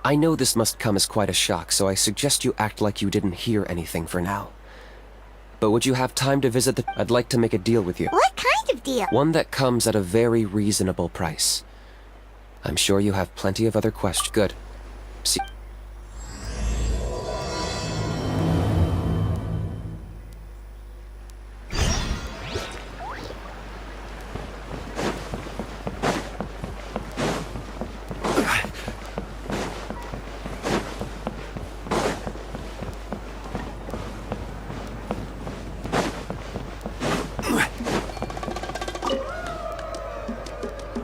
I know this must come as quite a shock, so I suggest you act like you didn't hear anything for now. But would you have time to visit the... I'd like to make a deal with you. What kind of deal? One that comes at a very reasonable price. I'm sure you have plenty of other questions. Good. See...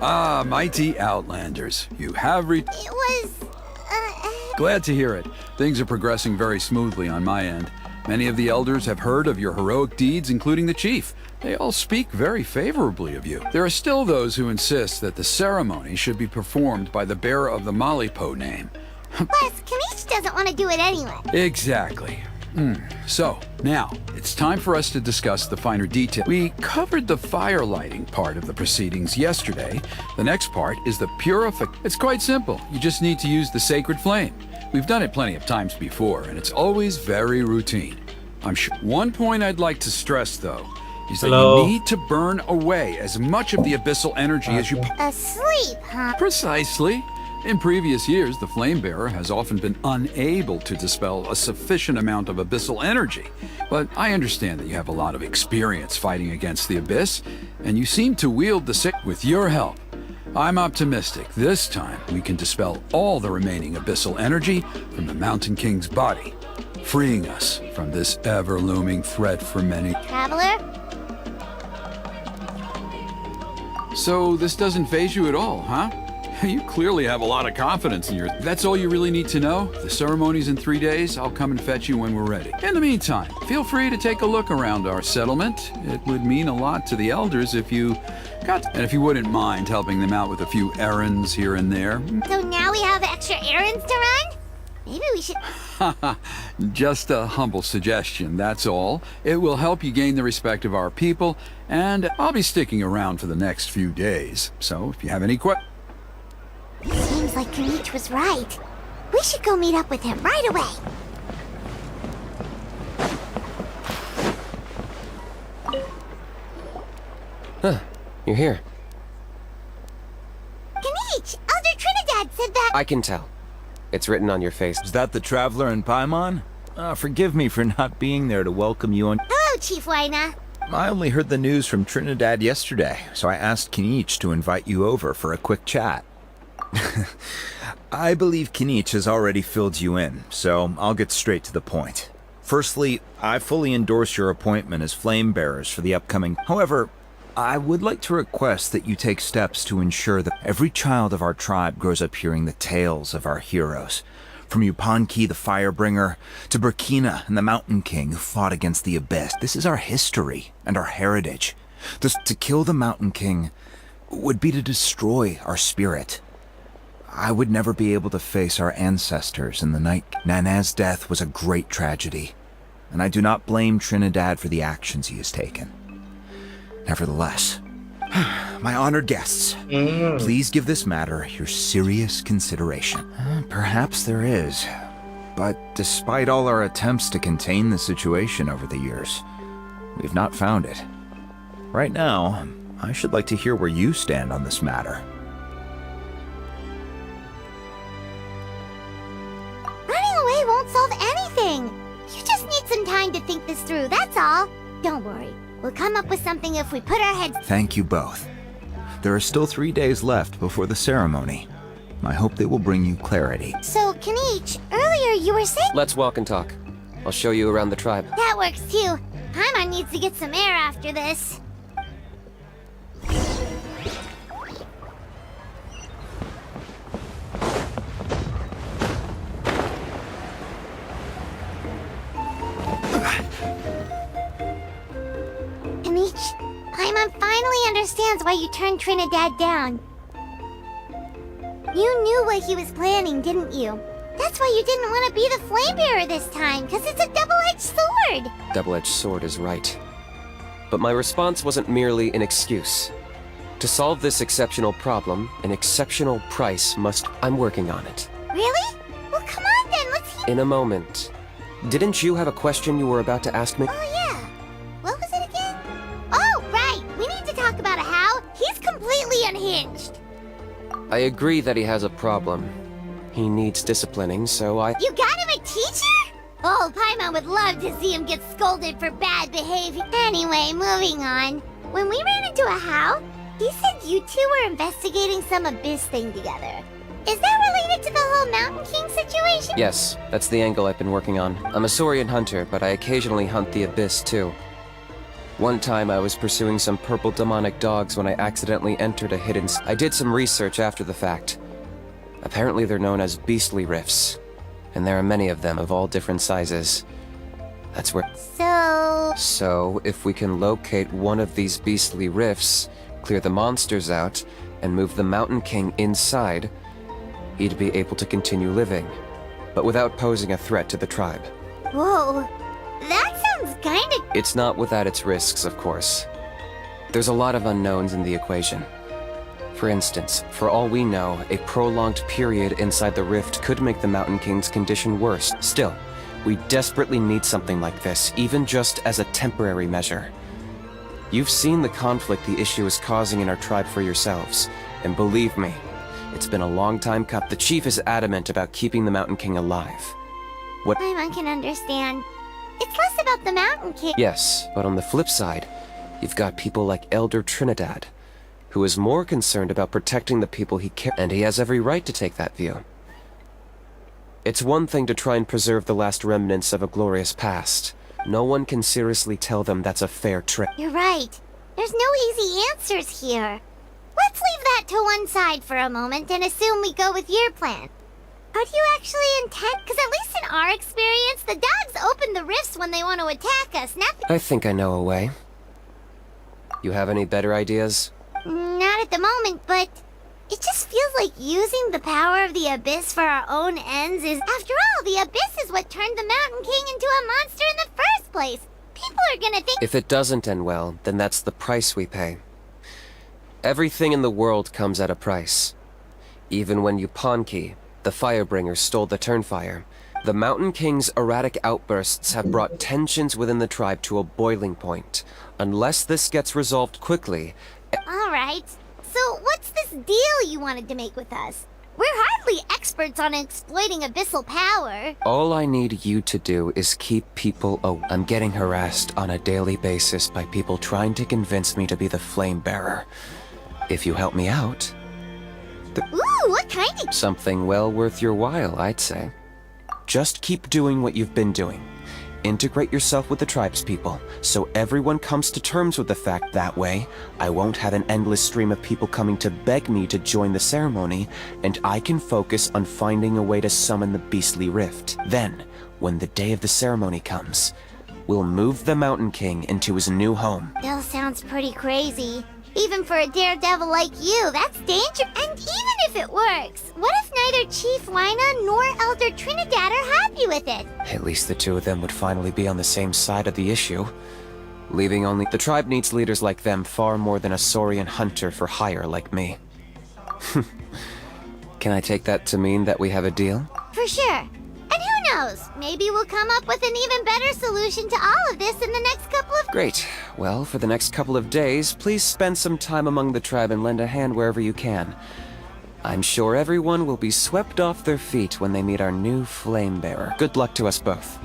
Ah, mighty Outlanders. You have It was... Glad to hear it. Things are progressing very smoothly on my end. Many of the elders have heard of your heroic deeds, including the chief. They all speak very favorably of you. There are still those who insist that the ceremony should be performed by the bearer of the Malipo name. Plus, Kanish doesn't want to do it anyway. Exactly. So, now, it's time for us to discuss the finer detail. We covered the fire lighting part of the proceedings yesterday. The next part is the purification. It's quite simple. You just need to use the sacred flame. We've done it plenty of times before, and it's always very routine. I'm sure. One point I'd like to stress, though, is that you need to burn away as much of the abyssal energy as you... Asleep, huh? Precisely. In previous years, the Flame Bearer has often been unable to dispel a sufficient amount of abyssal energy. But I understand that you have a lot of experience fighting against the Abyss, and you seem to wield the sick. With your help, I'm optimistic this time we can dispel all the remaining abyssal energy from the Mountain King's body, freeing us from this ever-looming threat for many. Traveler? So this doesn't faze you at all, huh? You clearly have a lot of confidence in your... That's all you really need to know? The ceremony's in 3 days. I'll come and fetch you when we're ready. In the meantime, feel free to take a look around our settlement. It would mean a lot to the elders if you got... And if you wouldn't mind helping them out with a few errands here and there. So now we have extra errands to run? Maybe we should... Just a humble suggestion, that's all. It will help you gain the respect of our people, and I'll be sticking around for the next few days. So if you have any questions... Seems like Kanich was right. We should go meet up with him right away. Huh, you're here. Kanich, Elder Trinidad said that... I can tell. It's written on your face. Is that the Traveler in Paimon? Forgive me for not being there to welcome you on... Hello, Chief Waina. I only heard the news from Trinidad yesterday, so I asked Kinich to invite you over for a quick chat. I believe Kinich has already filled you in, so I'll get straight to the point. Firstly, I fully endorse your appointment as flame bearers for the upcoming... However, I would like to request that you take steps to ensure that every child of our tribe grows up hearing the tales of our heroes. From Yupanqui the Firebringer, to Burkina and the Mountain King who fought against the Abyss. This is our history and our heritage. To kill the Mountain King would be to destroy our spirit. I would never be able to face our ancestors in the night. Nana's death was a great tragedy, and I do not blame Trinidad for the actions he has taken. Nevertheless, my honored guests, please give this matter your serious consideration. Perhaps there is, but despite all our attempts to contain the situation over the years, we've not found it. Right now, I should like to hear where you stand on this matter. Running away won't solve anything. You just need some time to think this through, that's all. Don't worry. We'll come up with something if we put our heads... Thank you both. There are still 3 days left before the ceremony. I hope they will bring you clarity. So, Kanich, earlier you were saying... Let's walk and talk. I'll show you around the tribe. That works too. Paimon needs to get some air after this. Paimon finally understands why you turned Trinidad down. You knew what he was planning, didn't you? That's why you didn't want to be the flame bearer this time, because it's a double-edged sword. Double-edged sword is right. But my response wasn't merely an excuse. To solve this exceptional problem, an exceptional price must... I'm working on it. Really? Well, come on then, let's hear... In a moment. Didn't you have a question you were about to ask me? Oh, yeah. What was it again? Oh, right. We need to talk about how he's completely unhinged. I agree that he has a problem. He needs disciplining, so I... You got him a teacher? Oh, Paimon would love to see him get scolded for bad behavior. Anyway, moving on. When we ran into a How, he said you two were investigating some Abyss thing together. Is that related to the whole Mountain King situation? Yes, that's the angle I've been working on. I'm a Saurian hunter, but I occasionally hunt the Abyss, too. One time I was pursuing some purple demonic dogs when I accidentally entered a hidden... I did some research after the fact. Apparently they're known as beastly rifts, and there are many of them of all different sizes. That's where... So, if we can locate one of these beastly rifts, clear the monsters out, and move the Mountain King inside, he'd be able to continue living, but without posing a threat to the tribe. Whoa, that sounds kinda... It's not without its risks, of course. There's a lot of unknowns in the equation. For instance, for all we know, a prolonged period inside the rift could make the Mountain King's condition worse. Still, we desperately need something like this, even just as a temporary measure. You've seen the conflict the issue is causing in our tribe for yourselves, and believe me, it's been a long time coming. The chief is adamant about keeping the Mountain King alive. What... Paimon can understand. It's less about the Mountain King. Yes, but on the flip side, you've got people like Elder Trinidad, who is more concerned about protecting the people he cares, and he has every right to take that view. It's one thing to try and preserve the last remnants of a glorious past. No one can seriously tell them that's a fair trade. You're right. There's no easy answers here. let's leave that to one side for a moment and assume we go with your plan. How do you actually intend? Because at least in our experience, the dogs open the rifts when they want to attack us, not the— I think I know a way. You have any better ideas? Not at the moment, but it just feels like using the power of the Abyss for our own ends is... After all, the Abyss is what turned the Mountain King into a monster in the first place. People are gonna think... If it doesn't end well, then that's the price we pay. Everything in the world comes at a price. Even when Yupanqui, the Firebringer, stole the Turnfire, the Mountain King's erratic outbursts have brought tensions within the tribe to a boiling point. Unless this gets resolved quickly... Alright, so what's this deal you wanted to make with us? We're hardly experts on exploiting abyssal power. All I need you to do is keep people away. I'm getting harassed on a daily basis by people trying to convince me to be the Flame Bearer. If you help me out... Ooh, what kind of... Something well worth your while, I'd say. Just keep doing what you've been doing. Integrate yourself with the tribespeople, so everyone comes to terms with the fact that way I won't have an endless stream of people coming to beg me to join the ceremony, and I can focus on finding a way to summon the beastly rift. Then, when the day of the ceremony comes, we'll move the Mountain King into his new home. Still sounds pretty crazy. Even for a daredevil like you, that's danger. And even if it works, what if neither Chief Lina nor Elder Trinidad are happy with it? At least the two of them would finally be on the same side of the issue. Leaving only... The tribe needs leaders like them far more than a Saurian hunter for hire like me. Can I take that to mean that we have a deal? For sure. And who knows? Maybe we'll come up with an even better solution to all of this in the next couple of... Great. Well, for the next couple of days, please spend some time among the tribe and lend a hand wherever you can. I'm sure everyone will be swept off their feet when they meet our new Flame Bearer. Good luck to us both.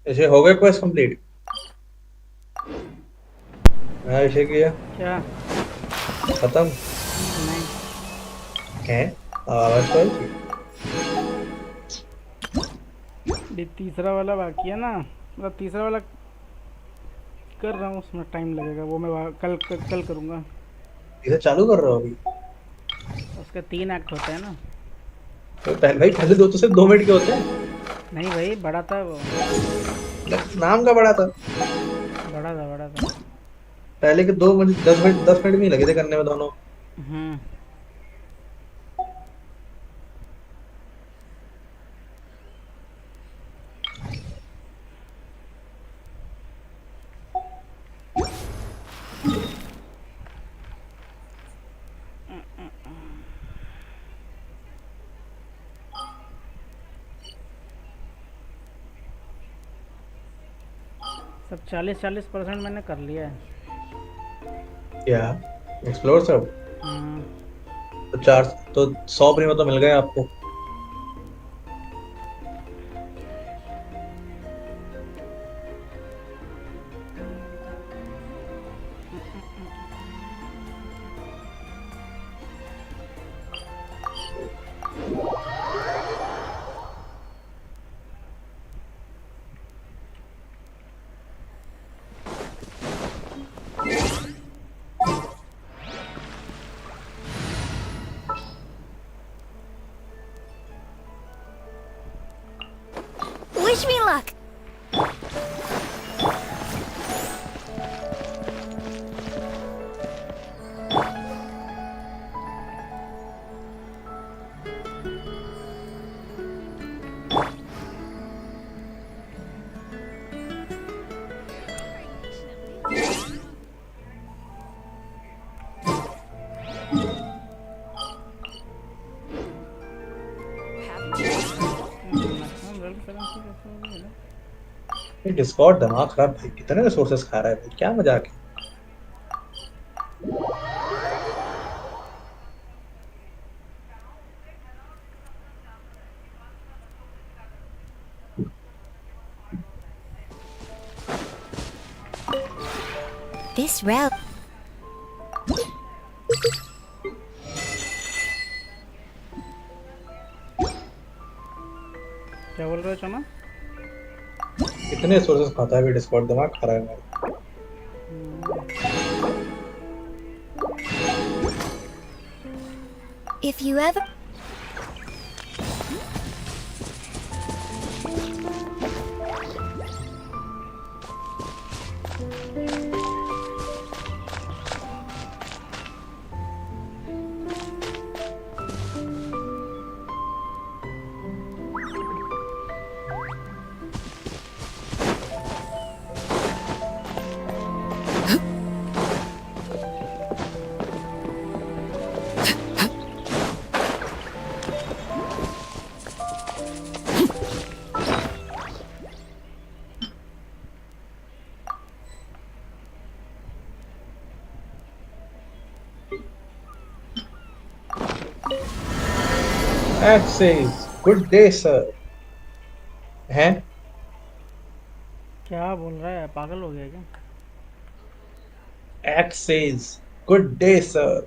ऐसे हो गए quest complete? हाँ ऐसे किया क्या खत्म नहीं है आवाज तो आई ये तीसरा वाला बाकी है ना मतलब तीसरा वाला कर रहा हूँ उसमें टाइम लगेगा वो मैं कल करूँगा इसे चालू कर रहा हूँ अभी उसके 3 एक्ट होते हैं ना तो पहले दो तो सिर्फ 2 मिनट के होते हैं नहीं भाई बड़ा था वो नाम का बड़ा था पहले के 2 मिनट 10 मिनट भी लगे थे करने में दोनों सब 40% मैंने कर लिया है क्या एक्सप्लोर सब तो 100 प्रीमियम तो मिल गए आपको Wish me luck. डिस्कॉर्ड दिमाग खराब भाई कितने रिसोर्सेस खा रहा है भाई क्या मजाक है This route. क्या बोल रहे हो चना? कितने सोर्सेस खाता है भी डिस्कॉर्ड दिमाग खा रहा है मेरा। If you ever. That says, good day, sir. हैं? क्या बोल रहा है? पागल हो गया क्या? Act says, good day, sir.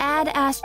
Add Ash.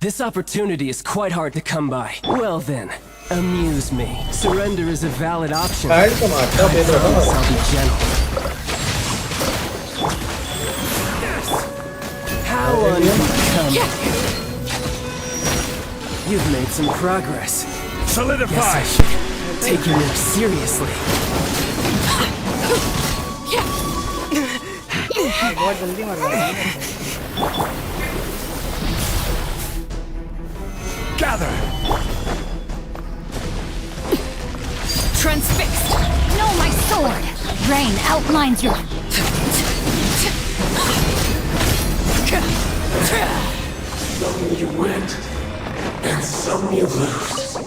This opportunity is quite hard to come by. Well then, amuse me. Surrender is a valid option. I promise I'll be gentle. How unbecoming. You've made some progress. Solidify! Guess I should take your work seriously. बहुत जल्दी मर गया। Gather! Transfixed! No, my sword! Rain outlines your... Some you win, and some you lose.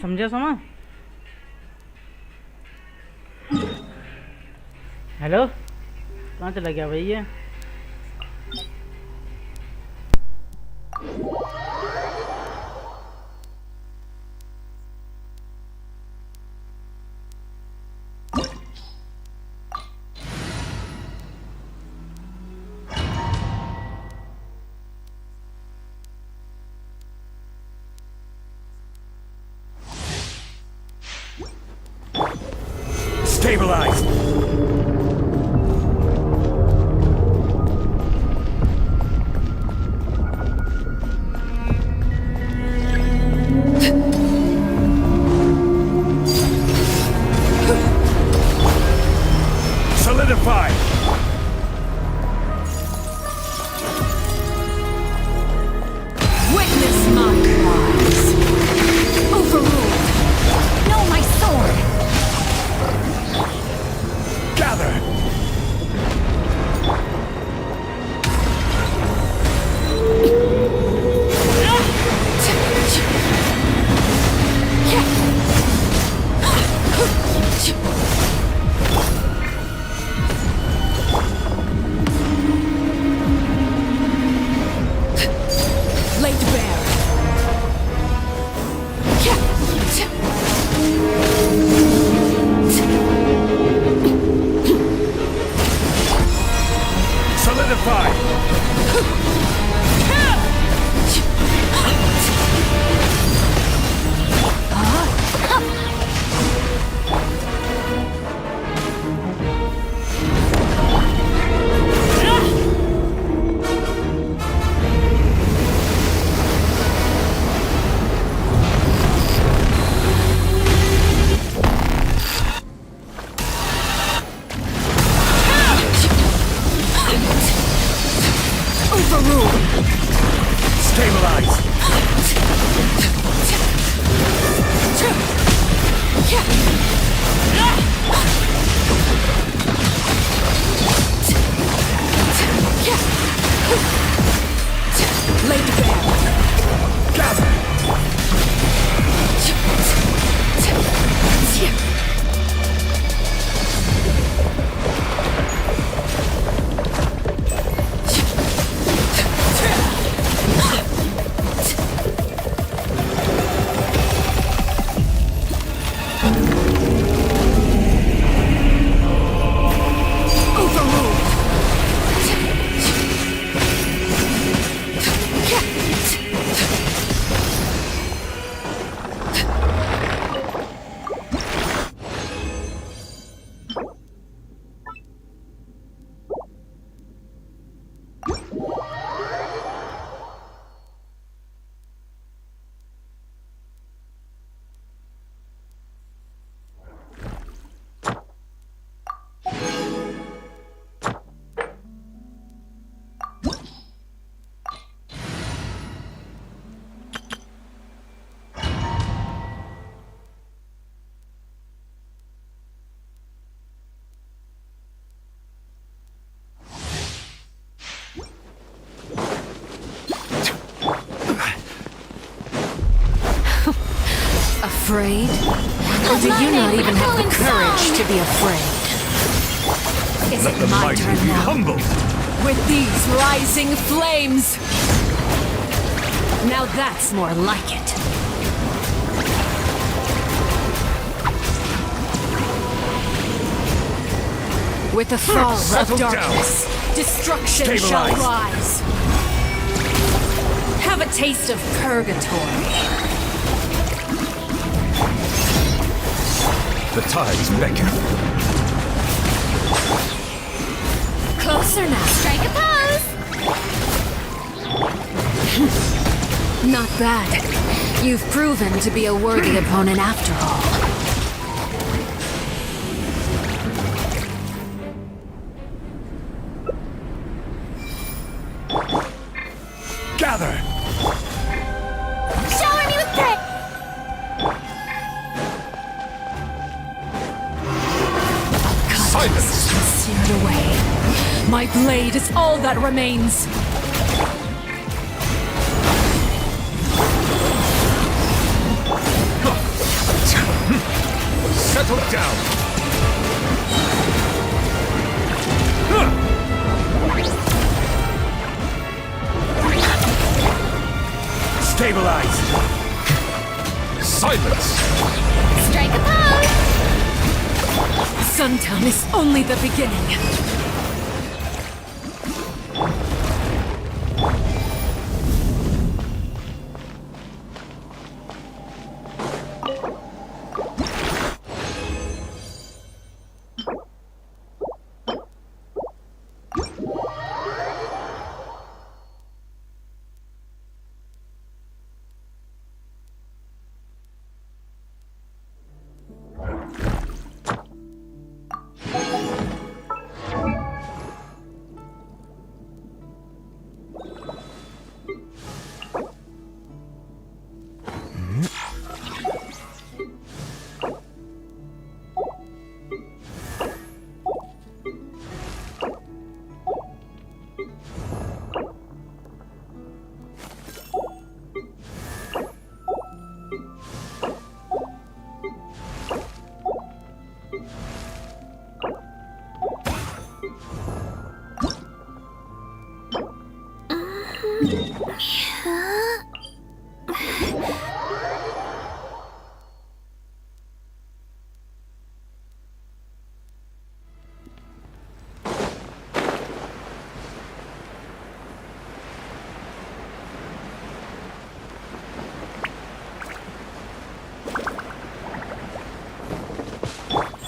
समझा समा? Hello, कहाँ चला गया भाई ये? Stabilize! Solidify! Witness my cries! Overruled! No, my sword! Gather! Afraid? Or do you not even have the courage to be afraid? Is Let it the my mighty turn be now? humble. With these rising flames! Now that's more like it. With the fall of Settle down. darkness, destruction shall Stabilize. rise. Have a taste of purgatory. The tides beckon. Closer now. Strike a pose! Not bad. You've proven to be a worthy opponent after all. Gather! Shower me with praise! Silence! Seared away. My blade is all that remains. Settle down! Stabilize! Silence! Strike a pose! Suntown is only the beginning.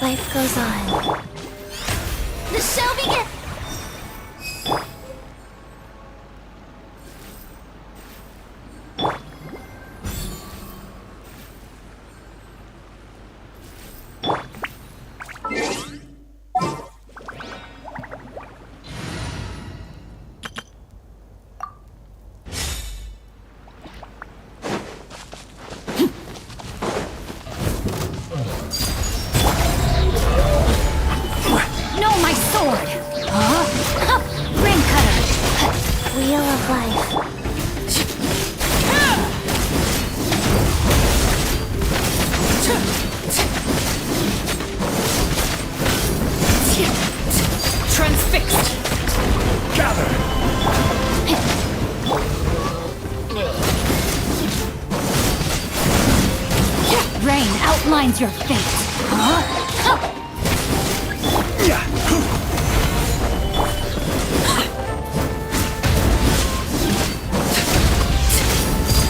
Life goes on. The show begins! Wheel of life. Transfixed. Gather! Rain outlines your fate.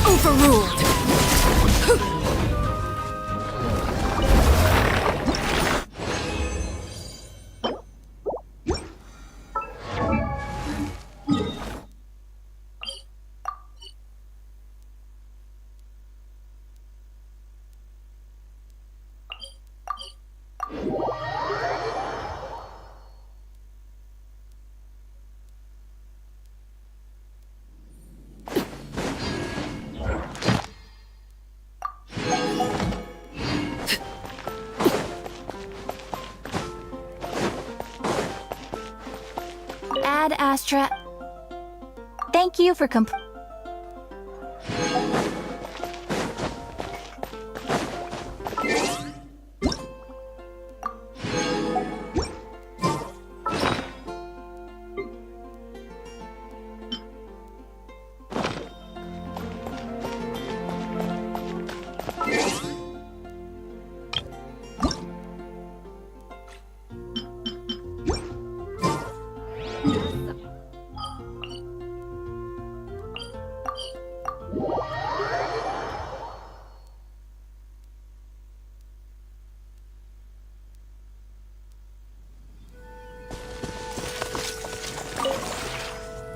Overruled. Ad Astra. Thank you for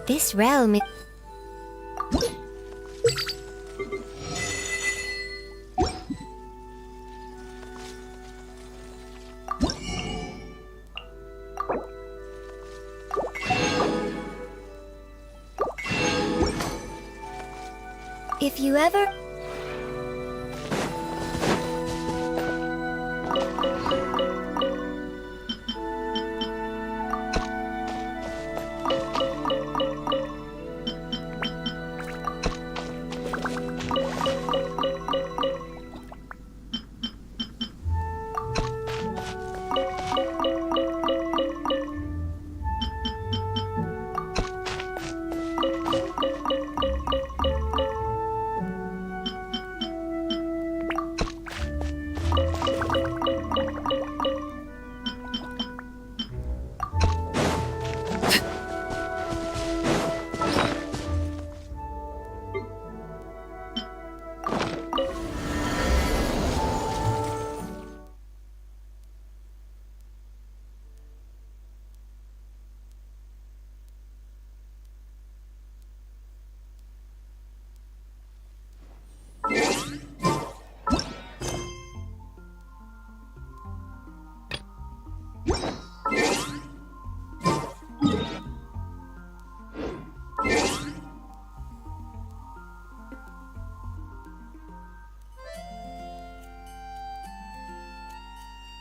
This realm is... If you ever...